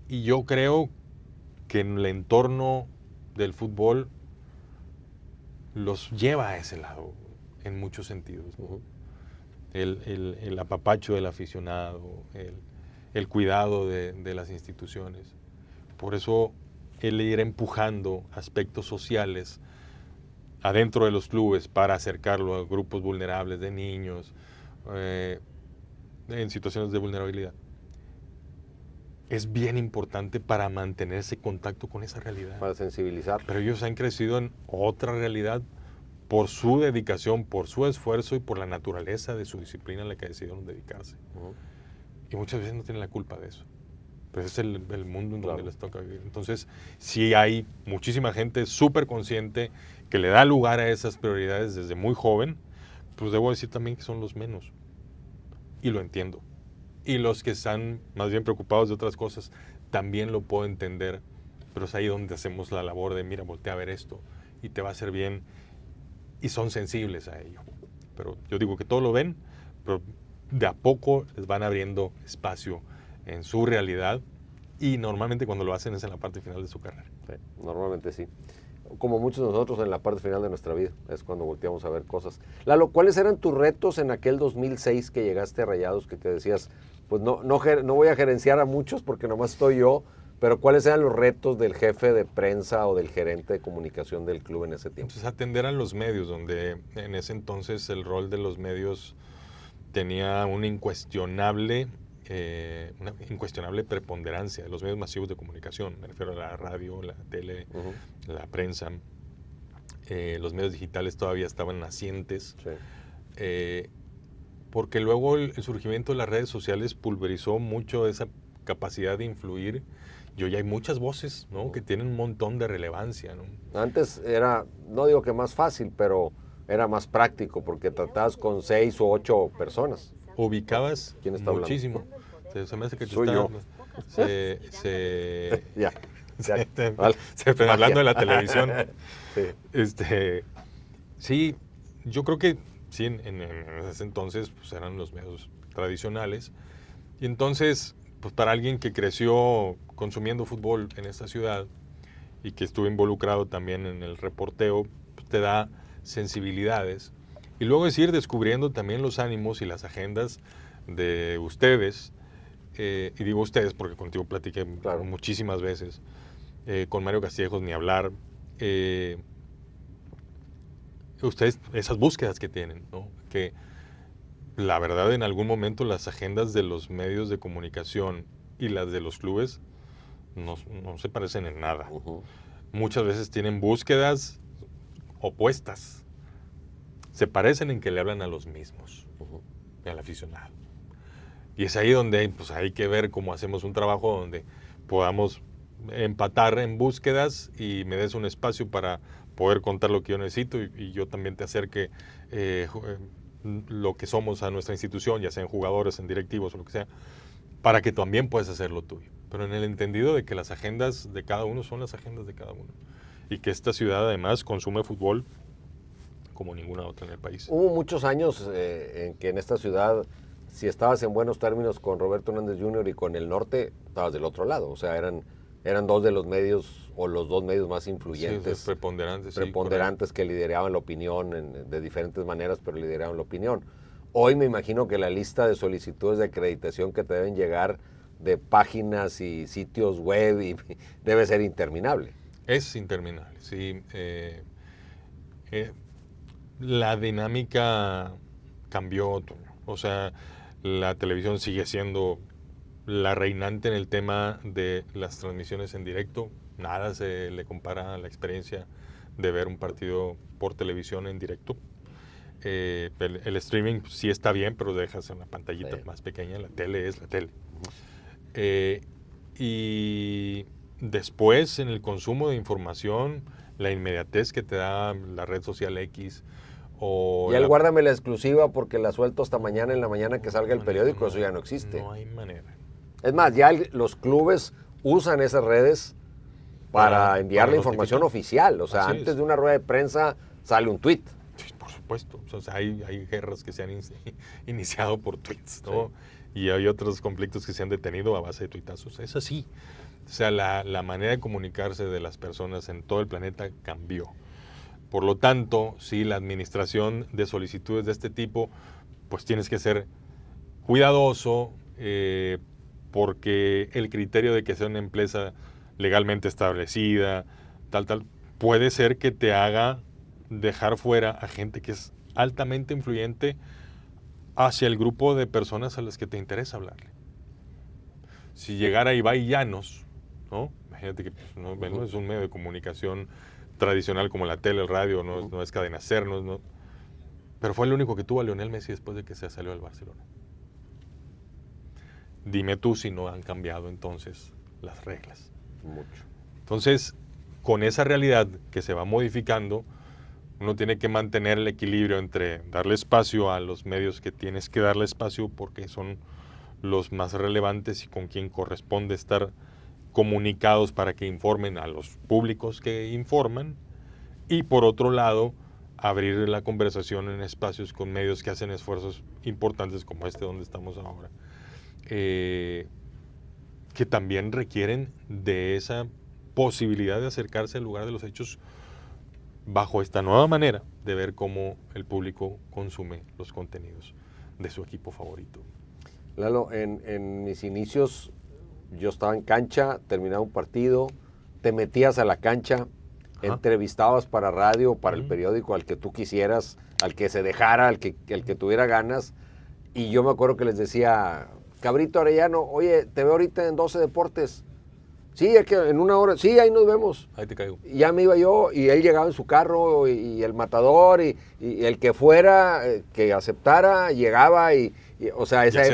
Y yo creo que en el entorno del fútbol los lleva a ese lado, en muchos sentidos, ¿no? El apapacho del aficionado, el cuidado de las instituciones. Por eso el ir empujando aspectos sociales adentro de los clubes para acercarlo a grupos vulnerables de niños, en situaciones de vulnerabilidad, es bien importante para mantener ese contacto con esa realidad. Para sensibilizar. Pero ellos han crecido en otra realidad por su dedicación, por su esfuerzo y por la naturaleza de su disciplina a la que decidieron dedicarse. Y muchas veces no tienen la culpa de eso. Pero es el mundo en donde les toca vivir. Entonces, sí hay muchísima gente súper consciente que le da lugar a esas prioridades desde muy joven, pues debo decir también que son los menos. Y lo entiendo. Y los que están más bien preocupados de otras cosas, también lo puedo entender. Pero es ahí donde hacemos la labor de, mira, voltea a ver esto y te va a hacer bien. Y son sensibles a ello. Pero yo digo que todo lo ven, pero de a poco les van abriendo espacio en su realidad, y normalmente cuando lo hacen es en la parte final de su carrera. Sí, normalmente sí. Como muchos de nosotros en la parte final de nuestra vida, es cuando volteamos a ver cosas. Lalo, ¿cuáles eran tus retos en aquel 2006 que llegaste a Rayados, que te decías, pues no voy a gerenciar a muchos porque nomás estoy yo, pero cuáles eran los retos del jefe de prensa o del gerente de comunicación del club en ese tiempo? Entonces, atender a los medios, donde en ese entonces el rol de los medios tenía una incuestionable preponderancia de los medios masivos de comunicación. Me refiero a la radio, la tele, la prensa. Los medios digitales todavía estaban nacientes. Sí. Porque luego el surgimiento de las redes sociales pulverizó mucho esa capacidad de influir. Y hoy hay muchas voces, ¿no? Que tienen un montón de relevancia, ¿no? Antes era, no digo que más fácil, pero era más práctico porque tratabas con 6 o 8 personas. Ubicabas ¿Quién está muchísimo. Se me hace que Soy yo. Ya. Hablando de la televisión. Sí. Sí, yo creo que sí, en ese entonces pues eran los medios tradicionales. Y entonces pues para alguien que creció consumiendo fútbol en esta ciudad y que estuvo involucrado también en el reporteo, pues te da sensibilidades. Y luego es ir descubriendo también los ánimos y las agendas de ustedes, y digo ustedes porque contigo platiqué muchísimas veces, con Mario Castillejos ni hablar, ustedes, esas búsquedas que tienen, ¿no? Que la verdad en algún momento las agendas de los medios de comunicación y las de los clubes no se parecen en nada. Muchas veces tienen búsquedas opuestas. Se parecen en que le hablan a los mismos, al aficionado. Y es ahí donde pues, hay que ver cómo hacemos un trabajo donde podamos empatar en búsquedas y me des un espacio para poder contar lo que yo necesito y yo también te acerque lo que somos a nuestra institución, ya sean jugadores, en directivos o lo que sea, para que también puedas hacer lo tuyo. Pero en el entendido de que las agendas de cada uno son las agendas de cada uno. Y que esta ciudad además consume fútbol como ninguna otra en el país. Hubo muchos años en que en esta ciudad, si estabas en buenos términos con Roberto Hernández Jr. y con el norte, estabas del otro lado. O sea, eran dos de los medios, o los dos medios más influyentes. Sí, preponderantes. Preponderantes que lideraban la opinión de diferentes maneras, pero lideraban la opinión. Hoy me imagino que la lista de solicitudes de acreditación que te deben llegar de páginas y sitios web debe ser interminable. Es interminable, sí. La dinámica cambió, o sea, la televisión sigue siendo la reinante en el tema de las transmisiones en directo. Nada se le compara a la experiencia de ver un partido por televisión en directo. El streaming sí está bien, pero dejas una pantallita más pequeña. La tele es la tele. Y después, en el consumo de información, la inmediatez que te da la red social X. Y él guárdame la exclusiva porque la suelto hasta mañana en la mañana que salga el periódico, eso ya no existe. No hay manera. Es más, ya los clubes usan esas redes para enviar la información oficial. O sea, antes de una rueda de prensa sale un tuit. Sí, por supuesto. O sea, hay guerras que se han iniciado por tweets, ¿no? Sí. Y hay otros conflictos que se han detenido a base de tuitazos. Es así. O sea, la manera de comunicarse de las personas en todo el planeta cambió. Por lo tanto, sí, la administración de solicitudes de este tipo, pues tienes que ser cuidadoso, porque el criterio de que sea una empresa legalmente establecida, tal, puede ser que te haga dejar fuera a gente que es altamente influyente hacia el grupo de personas a las que te interesa hablarle. Si llegara Ibai Llanos, ¿no? Imagínate que pues, no es un medio de comunicación tradicional como la tele, el radio, no es Cadena Ser, no, pero fue el único que tuvo a Lionel Messi después de que se salió del Barcelona. Dime tú si no han cambiado entonces las reglas. Mucho. Entonces, con esa realidad que se va modificando, uno tiene que mantener el equilibrio entre darle espacio a los medios que tienes que darle espacio porque son los más relevantes y con quien corresponde estar comunicados para que informen a los públicos que informan, y por otro lado abrir la conversación en espacios con medios que hacen esfuerzos importantes como este donde estamos ahora, que también requieren de esa posibilidad de acercarse al lugar de los hechos bajo esta nueva manera de ver cómo el público consume los contenidos de su equipo favorito. Lalo, en mis inicios yo estaba en cancha, terminaba un partido, te metías a la cancha, entrevistabas para radio, para el periódico, al que tú quisieras, al que se dejara, al que tuviera ganas. Y yo me acuerdo que les decía, Cabrito Arellano, oye, te veo ahorita en 12 Deportes. Sí, es que en una hora, sí, ahí nos vemos. Ahí te caigo. Y ya me iba yo, y él llegaba en su carro, y el matador, y el que fuera, que aceptara, llegaba, o sea, esa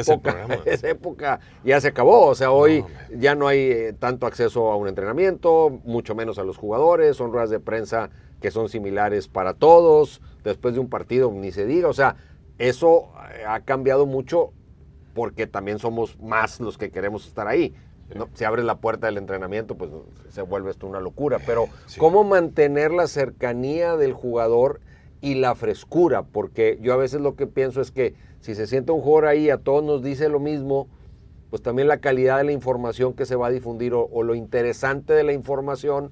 época ya se acabó. O sea, hoy ya no hay tanto acceso a un entrenamiento, mucho menos a los jugadores, son ruedas de prensa que son similares para todos, después de un partido ni se diga. O sea, eso ha cambiado mucho porque también somos más los que queremos estar ahí. ¿No? Si abres la puerta del entrenamiento, pues se vuelve esto una locura. Pero ¿cómo mantener la cercanía del jugador y la frescura? Porque yo a veces lo que pienso es que si se sienta un jugador ahí, a todos nos dice lo mismo, pues también la calidad de la información que se va a difundir o lo interesante de la información,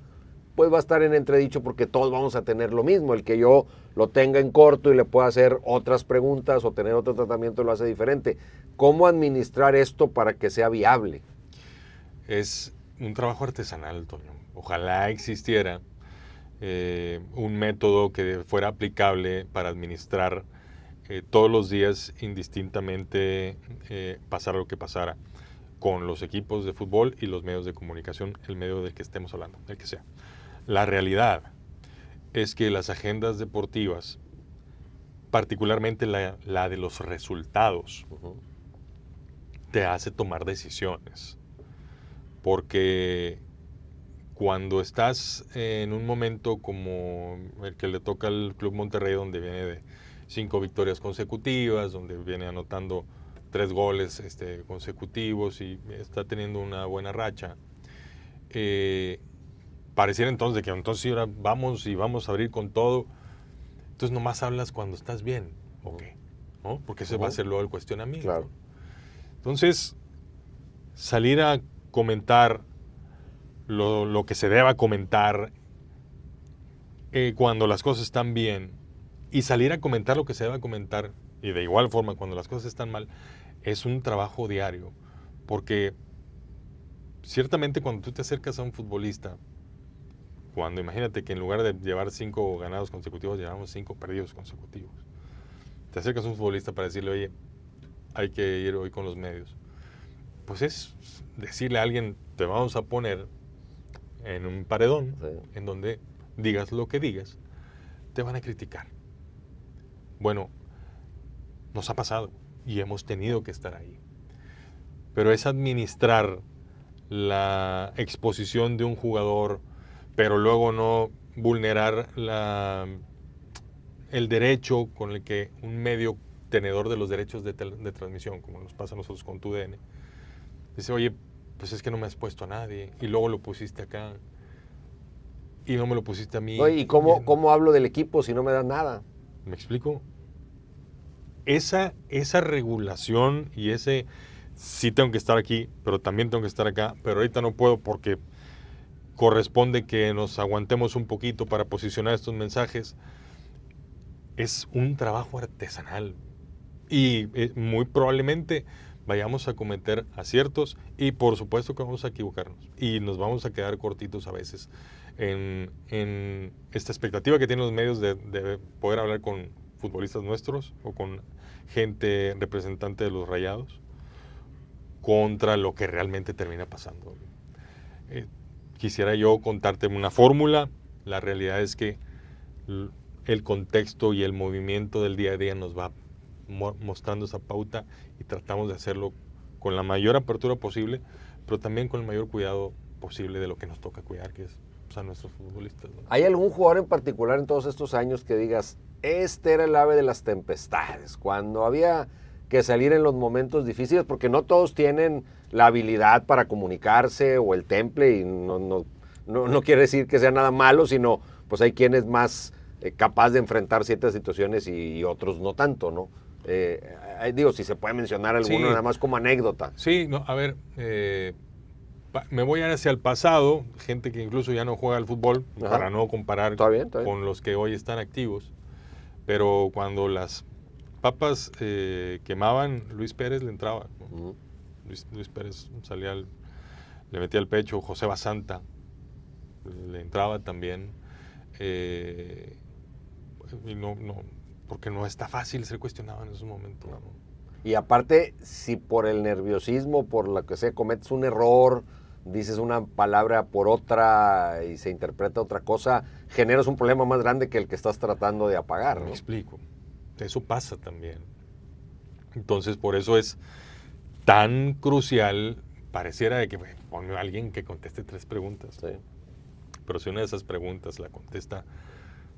pues va a estar en entredicho porque todos vamos a tener lo mismo. El que yo lo tenga en corto y le pueda hacer otras preguntas o tener otro tratamiento lo hace diferente. ¿Cómo administrar esto para que sea viable? Es un trabajo artesanal, Toño. Ojalá existiera un método que fuera aplicable para administrar todos los días indistintamente, pasara lo que pasara, con los equipos de fútbol y los medios de comunicación, el medio del que estemos hablando, el que sea. La realidad es que las agendas deportivas, particularmente la de los resultados, te hace tomar decisiones. Porque cuando estás en un momento como el que le toca al Club Monterrey, donde viene de 5 victorias consecutivas, donde viene anotando 3 goles consecutivos y está teniendo una buena racha, pareciera entonces que entonces ahora vamos a abrir con todo. Entonces nomás hablas cuando estás bien, ¿ok? ¿No? Porque ese va a ser luego el cuestionamiento. Claro. Entonces, salir a comentar lo que se deba comentar cuando las cosas están bien y salir a comentar lo que se deba comentar y de igual forma cuando las cosas están mal, es un trabajo diario. Porque ciertamente cuando tú te acercas a un futbolista, cuando imagínate que en lugar de llevar 5 ganados consecutivos, llevamos 5 perdidos consecutivos. Te acercas a un futbolista para decirle, oye, hay que ir hoy con los medios. Pues es decirle a alguien, te vamos a poner en un paredón, en donde digas lo que digas, te van a criticar. Bueno, nos ha pasado y hemos tenido que estar ahí. Pero es administrar la exposición de un jugador, pero luego no vulnerar el derecho con el que un medio tenedor de los derechos de transmisión, como nos pasa a nosotros con TUDN, dice, oye, pues es que no me has puesto a nadie, y luego lo pusiste acá, y no me lo pusiste a mí. Oye, ¿y cómo hablo del equipo si no me das nada? ¿Me explico? Esa regulación y ese, sí tengo que estar aquí, pero también tengo que estar acá, pero ahorita no puedo porque corresponde que nos aguantemos un poquito para posicionar estos mensajes. Es un trabajo artesanal y muy probablemente vayamos a cometer aciertos y por supuesto que vamos a equivocarnos y nos vamos a quedar cortitos a veces en esta expectativa que tienen los medios de poder hablar con futbolistas nuestros o con gente representante de los Rayados contra lo que realmente termina pasando. Quisiera yo contarte una fórmula. La realidad es que el contexto y el movimiento del día a día nos va mostrando esa pauta y tratamos de hacerlo con la mayor apertura posible, pero también con el mayor cuidado posible de lo que nos toca cuidar, que es a nuestros futbolistas, ¿no? ¿Hay algún jugador en particular en todos estos años que digas, este era el ave de las tempestades, cuando había que salir en los momentos difíciles, porque no todos tienen la habilidad para comunicarse o el temple, y no quiere decir que sea nada malo, sino pues hay quienes más capaz de enfrentar ciertas situaciones y otros no tanto, ¿no? Digo, si se puede mencionar alguno, Sí. nada más como anécdota. Sí, no, a ver, me voy hacia el pasado, gente que incluso ya no juega al fútbol, Ajá. para no comparar Está bien. con los que hoy están activos, pero cuando las papas quemaban, Luis Pérez le entraba, ¿no? Uh-huh. Luis Pérez salía, le metía el pecho, José Basanta le entraba también, y no, porque no está fácil ser cuestionado en esos momentos, ¿no? Y aparte, si por el nerviosismo, por lo que sea, cometes un error, dices una palabra por otra y se interpreta otra cosa, generas un problema más grande que el que estás tratando de apagar, ¿no? Me explico. Eso pasa también. Entonces, por eso es tan crucial, pareciera de que ponme a alguien que conteste 3 preguntas. Sí. Pero si una de esas preguntas la contesta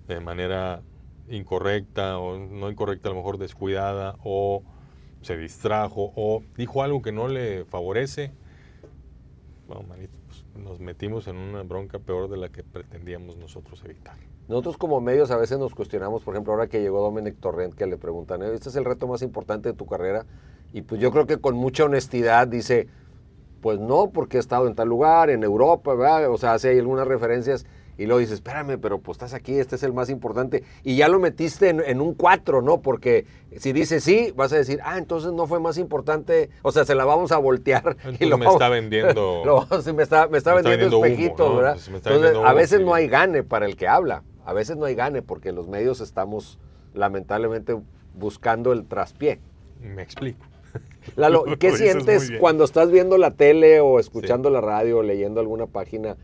de manera incorrecta o no incorrecta, a lo mejor descuidada, o se distrajo, o dijo algo que no le favorece, bueno, manito, pues nos metimos en una bronca peor de la que pretendíamos nosotros evitar. Nosotros como medios a veces nos cuestionamos, por ejemplo, ahora que llegó Domènec Torrent, que le preguntan, ¿este es el reto más importante de tu carrera? Y pues yo creo que con mucha honestidad dice, pues no, porque he estado en tal lugar, en Europa, ¿verdad? O sea, hace ahí algunas referencias y luego dices, espérame, pero pues estás aquí, este es el más importante. Y ya lo metiste en un 4, ¿no? Porque si dices sí, vas a decir, entonces no fue más importante, o sea, se la vamos a voltear. Entonces y lo me vamos, está vendiendo... me está vendiendo espejitos, humo, ¿no? ¿verdad? Pues me está Entonces, vendiendo a humo, veces sí. no hay gane para el que habla, a veces no hay gane porque los medios estamos lamentablemente buscando el traspié. Me explico. Lalo, ¿qué Lo dices sientes muy bien. cuando estás viendo la tele o escuchando la radio o leyendo alguna página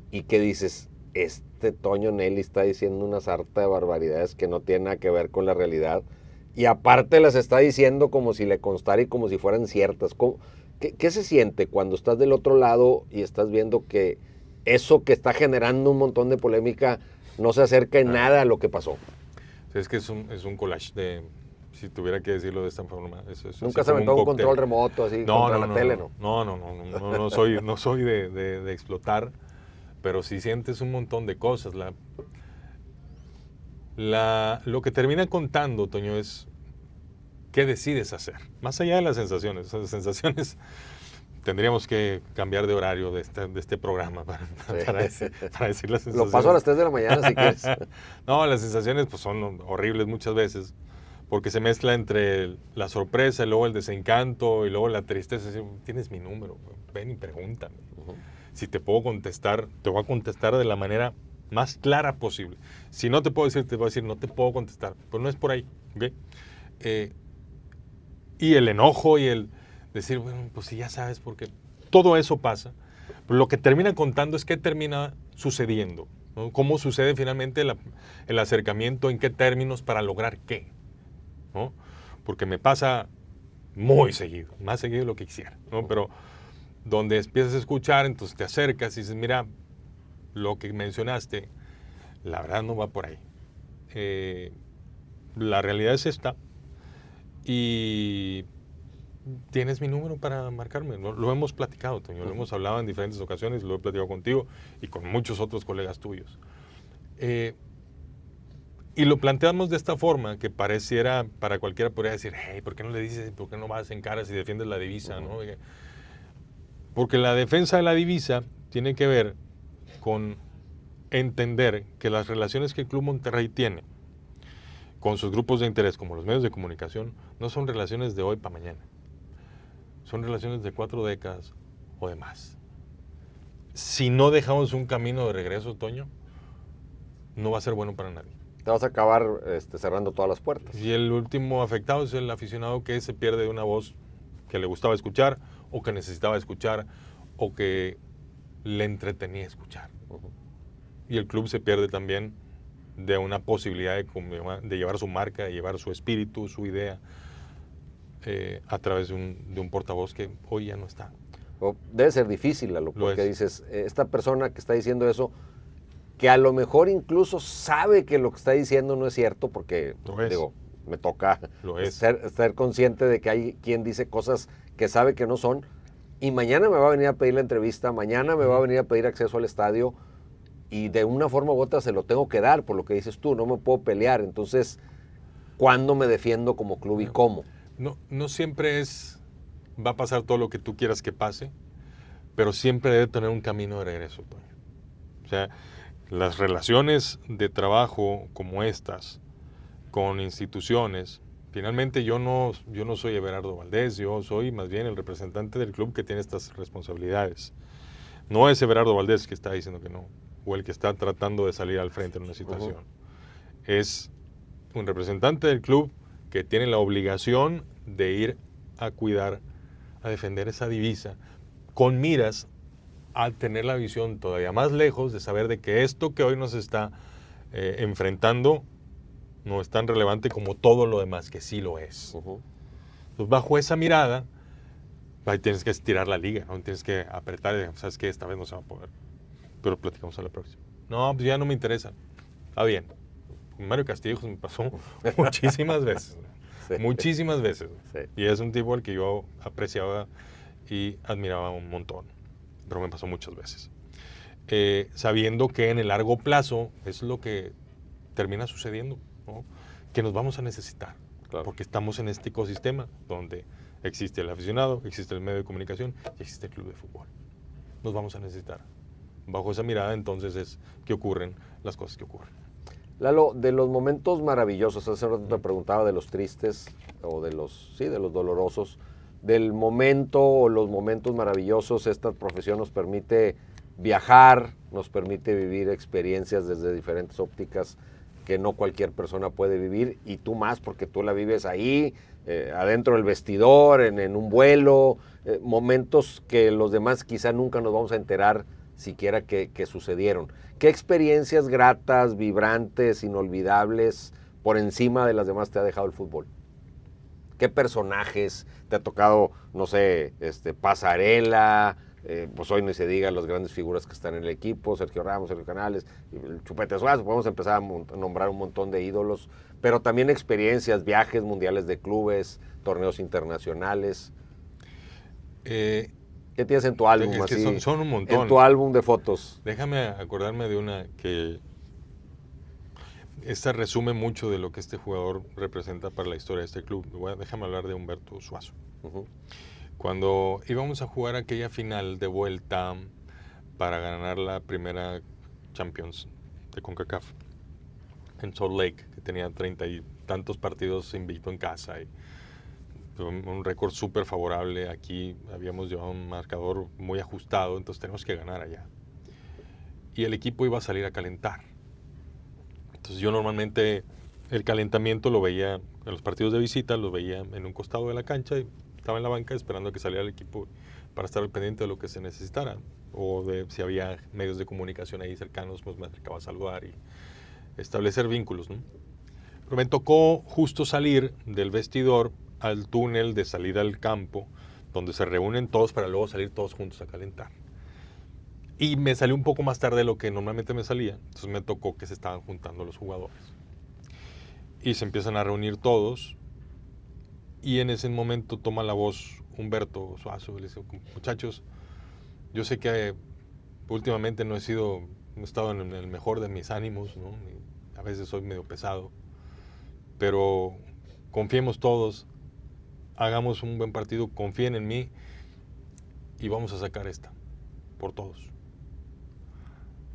y que dices, este Toño Nelly está diciendo una sarta de barbaridades que no tienen nada que ver con la realidad y aparte las está diciendo como si le constara y como si fueran ciertas? ¿Qué se siente cuando estás del otro lado y estás viendo que eso que está generando un montón de polémica no se acerca en nada a lo que pasó? Sí, es que es un collage de... Si tuviera que decirlo de esta forma. Nunca se aventó un control remoto así contra la tele, ¿no? No soy de explotar, pero sí sientes un montón de cosas. Lo que termina contando, Toño, es qué decides hacer. Más allá de las sensaciones. Esas sensaciones tendríamos que cambiar de horario de este programa para decir las sensaciones. Lo paso a las 3 de la mañana si quieres. No, las sensaciones pues, son horribles muchas veces. Porque se mezcla entre la sorpresa, y luego el desencanto, y luego la tristeza. Tienes mi número, ven y pregúntame. Si te puedo contestar, te voy a contestar de la manera más clara posible. Si no te puedo decir, te voy a decir, no te puedo contestar. Pero no es por ahí, ¿ok? Y el enojo y el decir, bueno, pues si ya sabes, porque todo eso pasa. Pero lo que termina contando es qué termina sucediendo, ¿no? Cómo sucede finalmente el acercamiento, en qué términos, para lograr qué, ¿no? Porque me pasa muy seguido, más seguido de lo que quisiera, ¿no? Pero donde empiezas a escuchar, entonces te acercas y dices, mira, lo que mencionaste, la verdad no va por ahí. La realidad es esta y tienes mi número para marcarme. Lo hemos platicado, Toño, lo hemos hablado en diferentes ocasiones, lo he platicado contigo y con muchos otros colegas tuyos. Y lo planteamos de esta forma, que pareciera, para cualquiera podría decir, hey, ¿por qué no le dices, por qué no vas en caras y defiendes la divisa? ¿No? Porque la defensa de la divisa tiene que ver con entender que las relaciones que el Club Monterrey tiene con sus grupos de interés, como los medios de comunicación, no son relaciones de hoy para mañana. Son relaciones de 4 décadas o de más. Si no dejamos un camino de regreso, Toño, no va a ser bueno para nadie. Te vas a acabar cerrando todas las puertas. Y el último afectado es el aficionado que se pierde de una voz que le gustaba escuchar, o que necesitaba escuchar, o que le entretenía escuchar. Y el club se pierde también de una posibilidad de llevar su marca, de llevar su espíritu, su idea, a través de un portavoz que hoy ya no está. Debe ser difícil, Lalo, porque dices, esta persona que está diciendo eso, que a lo mejor incluso sabe que lo que está diciendo no es cierto, porque, digo, me toca ser consciente de que hay quien dice cosas que sabe que no son, y mañana me va a venir a pedir la entrevista, mañana me va a venir a pedir acceso al estadio, y de una forma u otra se lo tengo que dar, por lo que dices tú, no me puedo pelear. Entonces, ¿cuándo me defiendo como club y cómo? No siempre va a pasar todo lo que tú quieras que pase, pero siempre debe tener un camino de regreso, Toño. O sea, las relaciones de trabajo como estas, con instituciones, finalmente yo no soy Everardo Valdés, yo soy más bien el representante del club que tiene estas responsabilidades. No es Everardo Valdés que está diciendo que no, o el que está tratando de salir al frente en una situación. Es un representante del club que tiene la obligación de ir a cuidar, a defender esa divisa, con miras a tener la visión todavía más lejos de saber de que esto que hoy nos está enfrentando no es tan relevante como todo lo demás, que sí lo es. Entonces, bajo esa mirada, ahí tienes que estirar la liga, ¿no? Tienes que apretar y sabes que esta vez no se va a poder. Pero platicamos a la próxima. No, pues ya no me interesa. Está bien. Con Mario Castillejos me pasó muchísimas veces. Muchísimas veces. Y es un tipo al que yo apreciaba y admiraba un montón. Pero me pasó muchas veces. sabiendo que en el largo plazo es lo que termina sucediendo, ¿no? Que nos vamos a necesitar, Claro. porque estamos en este ecosistema donde existe el aficionado, existe el medio de comunicación y existe el club de fútbol. Nos vamos a necesitar. Bajo esa mirada, entonces, es que ocurren las cosas que ocurren. Lalo, de los momentos maravillosos, hace rato te preguntaba de los tristes o de los dolorosos, del momento o los momentos maravillosos, esta profesión nos permite viajar, nos permite vivir experiencias desde diferentes ópticas que no cualquier persona puede vivir, y tú más porque tú la vives ahí, adentro del vestidor, en un vuelo, momentos que los demás quizá nunca nos vamos a enterar siquiera que sucedieron. ¿Qué experiencias gratas, vibrantes, inolvidables, por encima de las demás te ha dejado el fútbol? ¿Qué personajes te ha tocado, no sé, pasarela? Pues hoy ni se diga las grandes figuras que están en el equipo, Sergio Ramos, Sergio Canales, el Chupete Suazo, podemos empezar a nombrar un montón de ídolos, pero también experiencias, viajes, mundiales de clubes, torneos internacionales. ¿Qué tienes en tu álbum? Es que así, son un montón. En tu álbum de fotos. Déjame acordarme de una que esta resume mucho de lo que este jugador representa para la historia de este club. Déjame hablar de Humberto Suazo. Uh-huh. Cuando íbamos a jugar aquella final de vuelta para ganar la primera Champions de CONCACAF en Salt Lake, que tenía 30 y tantos partidos invicto en casa y un récord súper favorable. Aquí habíamos llevado un marcador muy ajustado, entonces tenemos que ganar allá. Y el equipo iba a salir a calentar. Entonces yo normalmente el calentamiento lo veía en los partidos de visita, lo veía en un costado de la cancha y estaba en la banca esperando a que saliera el equipo para estar al pendiente de lo que se necesitara. O de si había medios de comunicación ahí cercanos, pues me acercaba a saludar y establecer vínculos, ¿no? Pero me tocó justo salir del vestidor al túnel de salida al campo, donde se reúnen todos para luego salir todos juntos a calentar. Y me salió un poco más tarde de lo que normalmente me salía, entonces me tocó que se estaban juntando los jugadores. Y se empiezan a reunir todos, y en ese momento toma la voz Humberto Suazo y le dice: muchachos, yo sé que últimamente no he estado en el mejor de mis ánimos, ¿no? A veces soy medio pesado, pero confiemos todos, hagamos un buen partido, confíen en mí y vamos a sacar esta, por todos.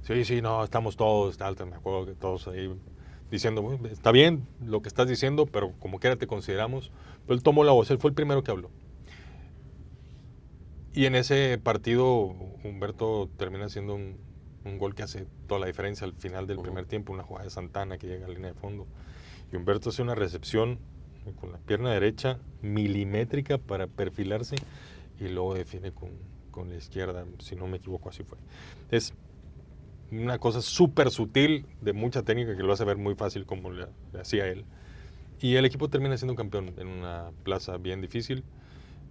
Sí, no, estamos todos, me acuerdo que todos ahí diciendo, está bien lo que estás diciendo, pero como quiera te consideramos. Pero él tomó la voz, él fue el primero que habló. Y en ese partido Humberto termina haciendo un gol que hace toda la diferencia al final del primer tiempo, una jugada de Santana que llega a la línea de fondo. Y Humberto hace una recepción con la pierna derecha milimétrica para perfilarse y luego define con la izquierda, si no me equivoco, así fue. Es una cosa súper sutil, de mucha técnica, que lo hace ver muy fácil como le hacía él. Y el equipo termina siendo campeón en una plaza bien difícil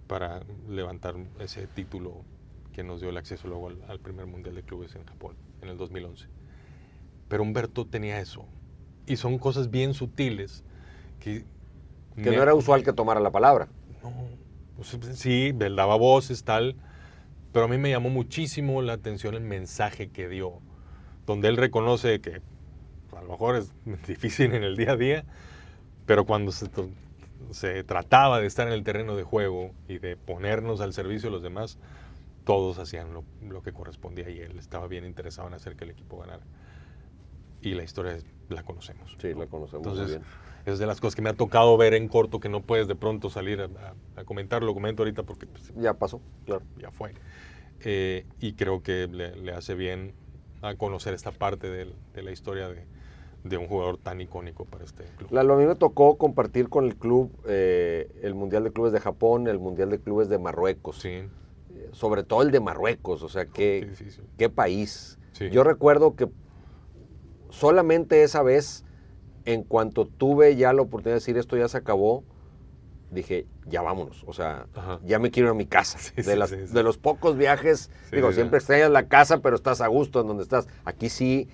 para levantar ese título que nos dio el acceso luego al primer Mundial de Clubes en Japón, en el 2011. Pero Humberto tenía eso. Y son cosas bien sutiles que no era usual que tomara la palabra. No, pues, sí, él daba voces, tal, pero a mí me llamó muchísimo la atención el mensaje que dio, donde él reconoce que a lo mejor es difícil en el día a día, pero cuando se trataba de estar en el terreno de juego y de ponernos al servicio de los demás, todos hacían lo que correspondía y él estaba bien interesado en hacer que el equipo ganara. Y la historia la conocemos. Sí, ¿no? La conocemos. Entonces, muy bien. Es de las cosas que me ha tocado ver en corto, que no puedes de pronto salir a comentar. Lo comento ahorita porque pues, ya pasó, claro. Ya fue. Y creo que le hace bien a conocer esta parte de la historia de un jugador tan icónico para este club. A mí me tocó compartir con el club el Mundial de Clubes de Japón, el Mundial de Clubes de Marruecos. Sí. Sobre todo el de Marruecos, o sea, qué país. Sí. Yo recuerdo que solamente esa vez, en cuanto tuve ya la oportunidad de decir esto ya se acabó, dije, ya vámonos, o sea, ya me quiero ir a mi casa. De los pocos viajes, siempre extrañas la casa, pero estás a gusto en donde estás. Aquí sí,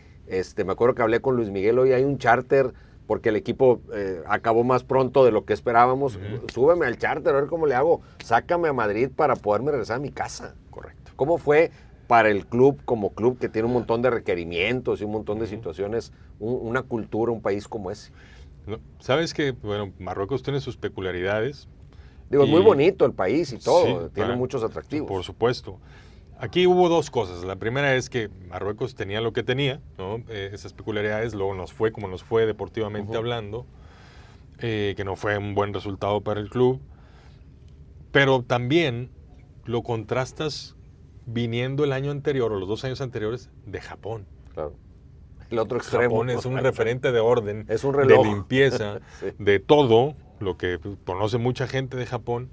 me acuerdo que hablé con Luis Miguel, hoy hay un charter, porque el equipo acabó más pronto de lo que esperábamos. Súbeme al charter, a ver cómo le hago. Sácame a Madrid para poderme regresar a mi casa. Correcto. ¿Cómo fue para el club como club que tiene un montón de requerimientos y un montón de situaciones, una cultura, un país como ese? No, sabes que, bueno, Marruecos tiene sus peculiaridades. Digo, es muy bonito el país y todo, Sí, tiene muchos atractivos. Por supuesto. Aquí hubo dos cosas. La primera es que Marruecos tenía lo que tenía, ¿no? Esas peculiaridades, luego nos fue como nos fue deportivamente hablando, que no fue un buen resultado para el club, pero también lo contrastas viniendo el año anterior o los 2 años anteriores de Japón. Claro. El otro extremo. Japón es un referente de orden, es un reloj. de limpieza, Sí. de todo lo que conoce mucha gente de Japón,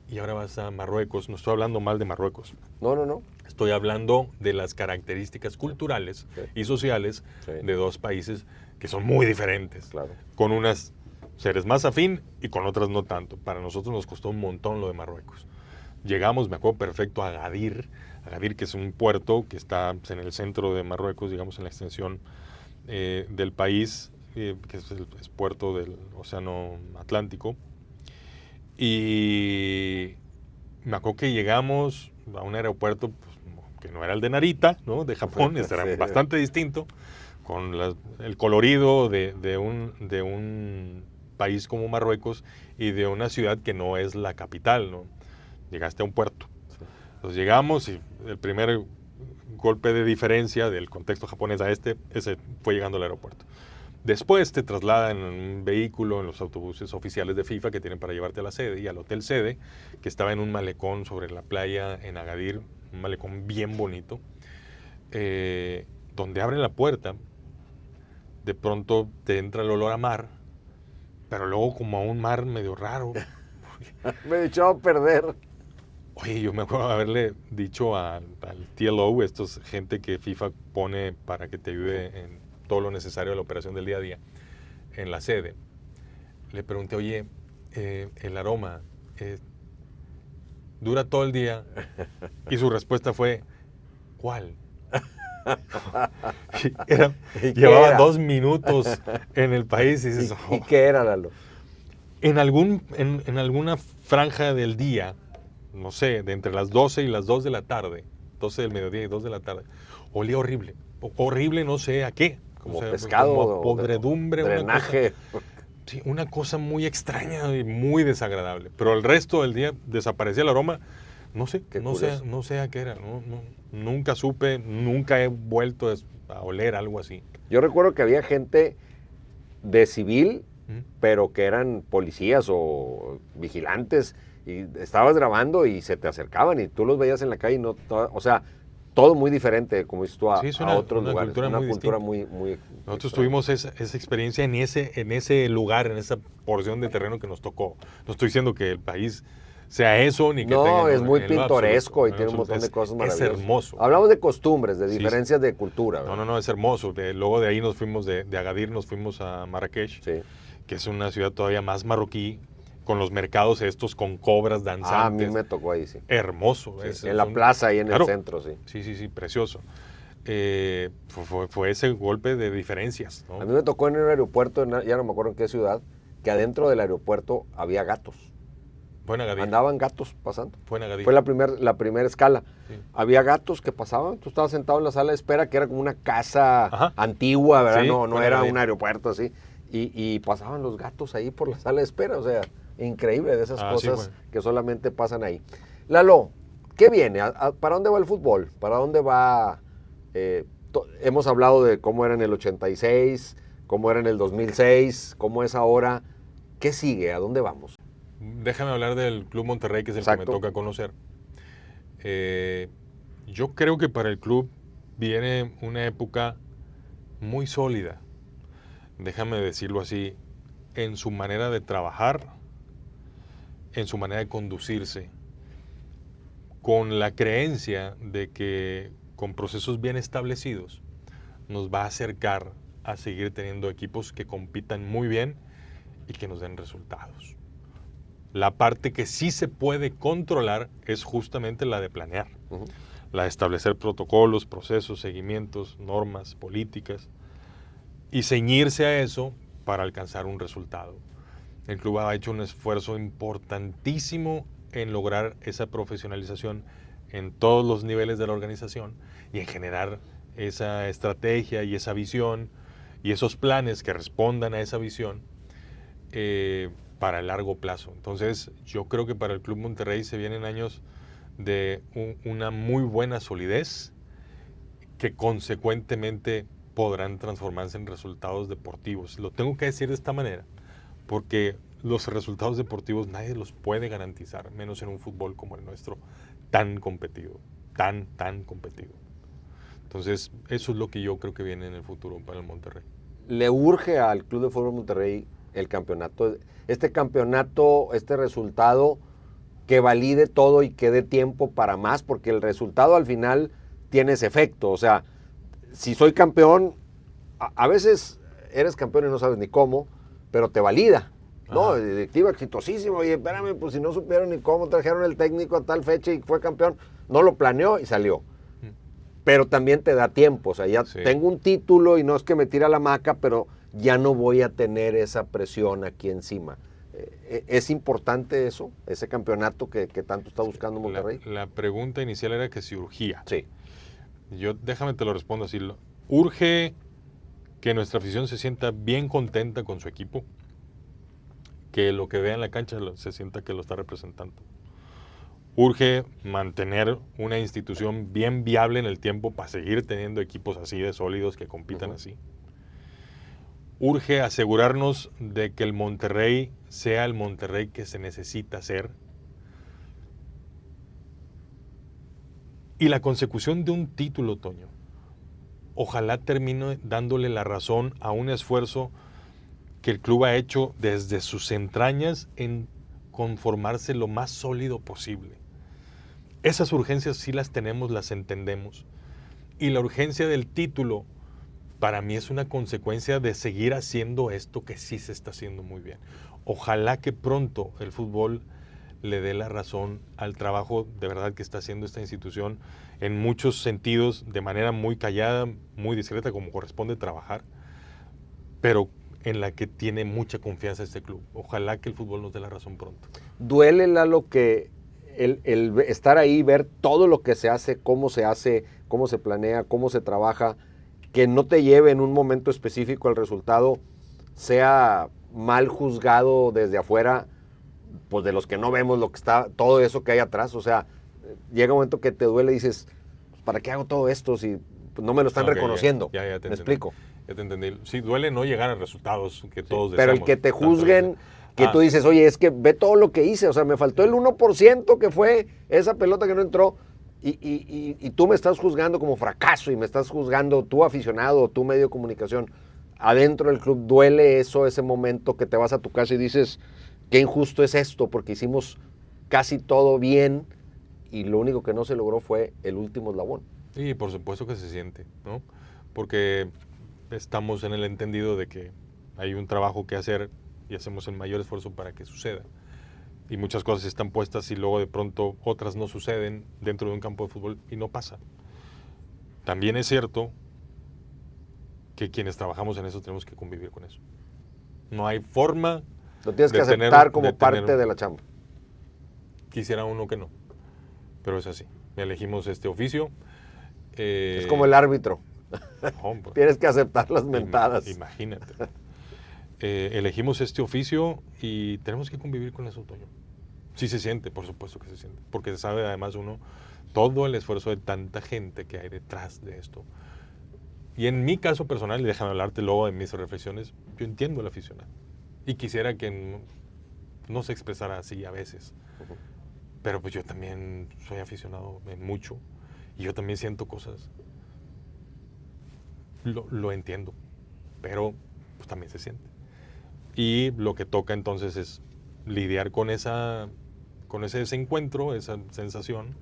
y ahora vas a Marruecos. No estoy hablando mal de Marruecos. No. Estoy hablando de las características culturales y sociales de dos países que son muy diferentes. Claro. Con unas seres más afín y con otras no tanto. Para nosotros nos costó un montón lo de Marruecos. Llegamos, me acuerdo perfecto, a Agadir, que es un puerto que está en el centro de Marruecos, digamos en la extensión del país, que es puerto del Océano Atlántico. Y me acuerdo que llegamos a un aeropuerto pues, que no era el de Narita, ¿no? De Japón, era bastante distinto, con el colorido de un país como Marruecos y de una ciudad que no es la capital, ¿no? Llegaste a un puerto. Entonces llegamos y el primer golpe de diferencia del contexto japonés a ese fue llegando al aeropuerto. Después te trasladan en un vehículo en los autobuses oficiales de FIFA que tienen para llevarte a la sede y al hotel sede, que estaba en un malecón sobre la playa en Agadir, un malecón bien bonito, donde abren la puerta, de pronto te entra el olor a mar, pero luego como a un mar medio raro. Me echó a perder. Oye, yo me acuerdo de haberle dicho al TLO, gente que FIFA pone para que te ayude en todo lo necesario de la operación del día a día, en la sede. Le pregunté, oye, el aroma dura todo el día, y su respuesta fue, ¿cuál? Llevaba 2 minutos en el país y dices, ¿Y qué era, Lalo? En alguna franja del día, no sé, de entre las 12 y las 2 de la tarde, 12 del mediodía y 2 de la tarde, olía horrible. Horrible, no sé a qué. Como pescado, como podredumbre, drenaje. Una cosa muy extraña y muy desagradable. Pero el resto del día desaparecía el aroma. No sé a qué era. Nunca supe, nunca he vuelto a oler algo así. Yo recuerdo que había gente de civil, pero que eran policías o vigilantes, y estabas grabando y se te acercaban y tú los veías en la calle y todo muy diferente, como dices tú, a otros lugares. Una cultura muy Nosotros tuvimos esa experiencia en ese lugar, en esa porción de terreno que nos tocó. No estoy diciendo que el país sea eso, ni que tenga... No, es muy pintoresco y tiene un montón de cosas maravillosas. Es hermoso. Hablamos de costumbres, de diferencias de cultura. ¿verdad? No, es hermoso. Luego de ahí nos fuimos, de Agadir nos fuimos a Marrakech, que es una ciudad todavía más marroquí, con los mercados estos con cobras danzantes. A mí me tocó ahí, sí. Hermoso. Sí, en la plaza, ahí en el centro, sí. Sí, precioso. Fue ese golpe de diferencias, ¿no? A mí me tocó en un aeropuerto, ya no me acuerdo en qué ciudad, que adentro del aeropuerto había gatos. Fue en Agadir. Andaban gatos pasando. Fue en Agadir. Fue la primera escala. Sí. Había gatos que pasaban, tú estabas sentado en la sala de espera, que era como una casa antigua, ¿verdad? Sí, no era un aeropuerto así. Y pasaban los gatos ahí por la sala de espera, o sea, increíble de esas cosas que solamente pasan ahí. Lalo, ¿qué viene? ¿Para dónde va el fútbol? ¿Para dónde va? Hemos hablado de cómo era en el 86, cómo era en el 2006, cómo es ahora. ¿Qué sigue? ¿A dónde vamos? Déjame hablar del Club Monterrey, que es el que me toca conocer. Yo creo que para el club viene una época muy sólida, déjame decirlo así, en su manera de trabajar, en su manera de conducirse, con la creencia de que con procesos bien establecidos nos va a acercar a seguir teniendo equipos que compitan muy bien y que nos den resultados. La parte que sí se puede controlar es justamente la de planear, la de establecer protocolos, procesos, seguimientos, normas, políticas, y ceñirse a eso para alcanzar un resultado. El club ha hecho un esfuerzo importantísimo en lograr esa profesionalización en todos los niveles de la organización y en generar esa estrategia y esa visión y esos planes que respondan a esa visión para el largo plazo. Entonces, yo creo que para el Club Monterrey se vienen años de una muy buena solidez que consecuentemente podrán transformarse en resultados deportivos. Lo tengo que decir de esta manera, porque los resultados deportivos nadie los puede garantizar, menos en un fútbol como el nuestro, tan competido, tan competido. Entonces, eso es lo que yo creo que viene en el futuro para el Monterrey. Le urge al Club de Fútbol Monterrey el campeonato, este resultado que valide todo y que dé tiempo para más, porque el resultado al final tiene ese efecto. O sea, si soy campeón, a veces eres campeón y no sabes ni cómo, pero te valida, ¿no? Directiva exitosísimo, oye, espérame, pues si no supieron ni cómo, trajeron el técnico a tal fecha y fue campeón, no lo planeó y salió. Pero también te da tiempo, o sea, ya tengo un título y no es que me tire a la hamaca, pero ya no voy a tener esa presión aquí encima. ¿Es importante eso, ese campeonato que tanto está buscando Monterrey? La pregunta inicial era que si urgía. Sí. Yo, déjame te lo respondo así. Urge que nuestra afición se sienta bien contenta con su equipo, que lo que vea en la cancha se sienta que lo está representando. Urge mantener una institución bien viable en el tiempo para seguir teniendo equipos así de sólidos que compitan así. Urge asegurarnos de que el Monterrey sea el Monterrey que se necesita ser. Y la consecución de un título, Toño, ojalá termine dándole la razón a un esfuerzo que el club ha hecho desde sus entrañas en conformarse lo más sólido posible. Esas urgencias sí las tenemos, las entendemos. Y la urgencia del título, para mí es una consecuencia de seguir haciendo esto que sí se está haciendo muy bien. Ojalá que pronto el fútbol le dé la razón al trabajo de verdad que está haciendo esta institución en muchos sentidos, de manera muy callada, muy discreta, como corresponde trabajar, pero en la que tiene mucha confianza este club. Ojalá que el fútbol nos dé la razón pronto. Duele, Lalo, que el estar ahí, ver todo lo que se hace, cómo se planea, cómo se trabaja, que no te lleve en un momento específico al resultado, sea mal juzgado desde afuera, pues de los que no vemos lo que está, todo eso que hay atrás. O sea, llega un momento que te duele y dices, ¿para qué hago todo esto si no me lo están reconociendo? Ya te ¿Me explico? Ya te entendí. Sí, duele no llegar a resultados que todos deseamos. Pero el que te juzguen, que tú dices, oye, es que ve todo lo que hice, o sea, me faltó el 1% que fue esa pelota que no entró, y tú me estás juzgando como fracaso, y me estás juzgando tú aficionado, tú medio de comunicación. Adentro del club duele eso, ese momento que te vas a tu casa y dices, qué injusto es esto, porque hicimos casi todo bien, y lo único que no se logró fue el último eslabón. Y por supuesto que se siente, ¿no? Porque estamos en el entendido de que hay un trabajo que hacer y hacemos el mayor esfuerzo para que suceda. Y muchas cosas están puestas y luego de pronto otras no suceden dentro de un campo de fútbol y no pasa. También es cierto que quienes trabajamos en eso tenemos que convivir con eso. No hay forma. Lo tienes que aceptar como parte de la chamba. Quisiera uno que no, pero es así. Elegimos este oficio. Es como el árbitro. Hombre, tienes que aceptar las mentadas. Imagínate. Elegimos este oficio y tenemos que convivir con eso, Toño. Sí se siente, por supuesto que se siente, porque sabe además uno todo el esfuerzo de tanta gente que hay detrás de esto. Y en mi caso personal, y déjame hablarte luego de mis reflexiones, yo entiendo al aficionado y quisiera que no se expresara así a veces, pero pues yo también soy aficionado en mucho y yo también siento cosas. Lo entiendo, pero pues también se siente. Y lo que toca entonces es lidiar con ese desencuentro, esa sensación,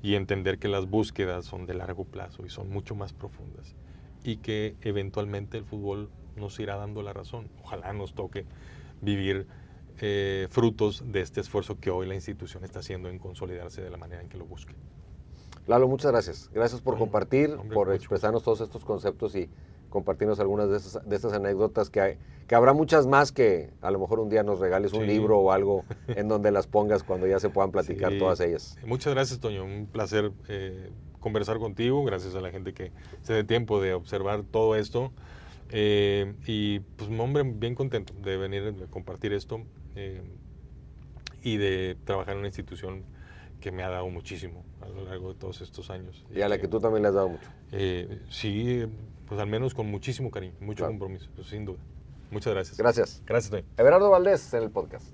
y entender que las búsquedas son de largo plazo y son mucho más profundas. Y que eventualmente el fútbol nos irá dando la razón. Ojalá nos toque vivir frutos de este esfuerzo que hoy la institución está haciendo en consolidarse de la manera en que lo busque. Lalo, muchas gracias. Gracias por compartir, por expresarnos todos estos conceptos y compartirnos algunas de estas anécdotas, que habrá muchas más que a lo mejor un día nos regales un libro o algo en donde las pongas cuando ya se puedan platicar todas ellas. Muchas gracias, Toño. Un placer conversar contigo. Gracias a la gente que se dé tiempo de observar todo esto. Y pues, hombre, bien contento de venir a compartir esto y de trabajar en una institución que me ha dado muchísimo a lo largo de todos estos años. Y a la que tú también le has dado mucho. Sí, pues al menos con muchísimo cariño, mucho compromiso, pues, sin duda. Muchas gracias. Gracias. Gracias, Toño. Everardo Valdés en el podcast.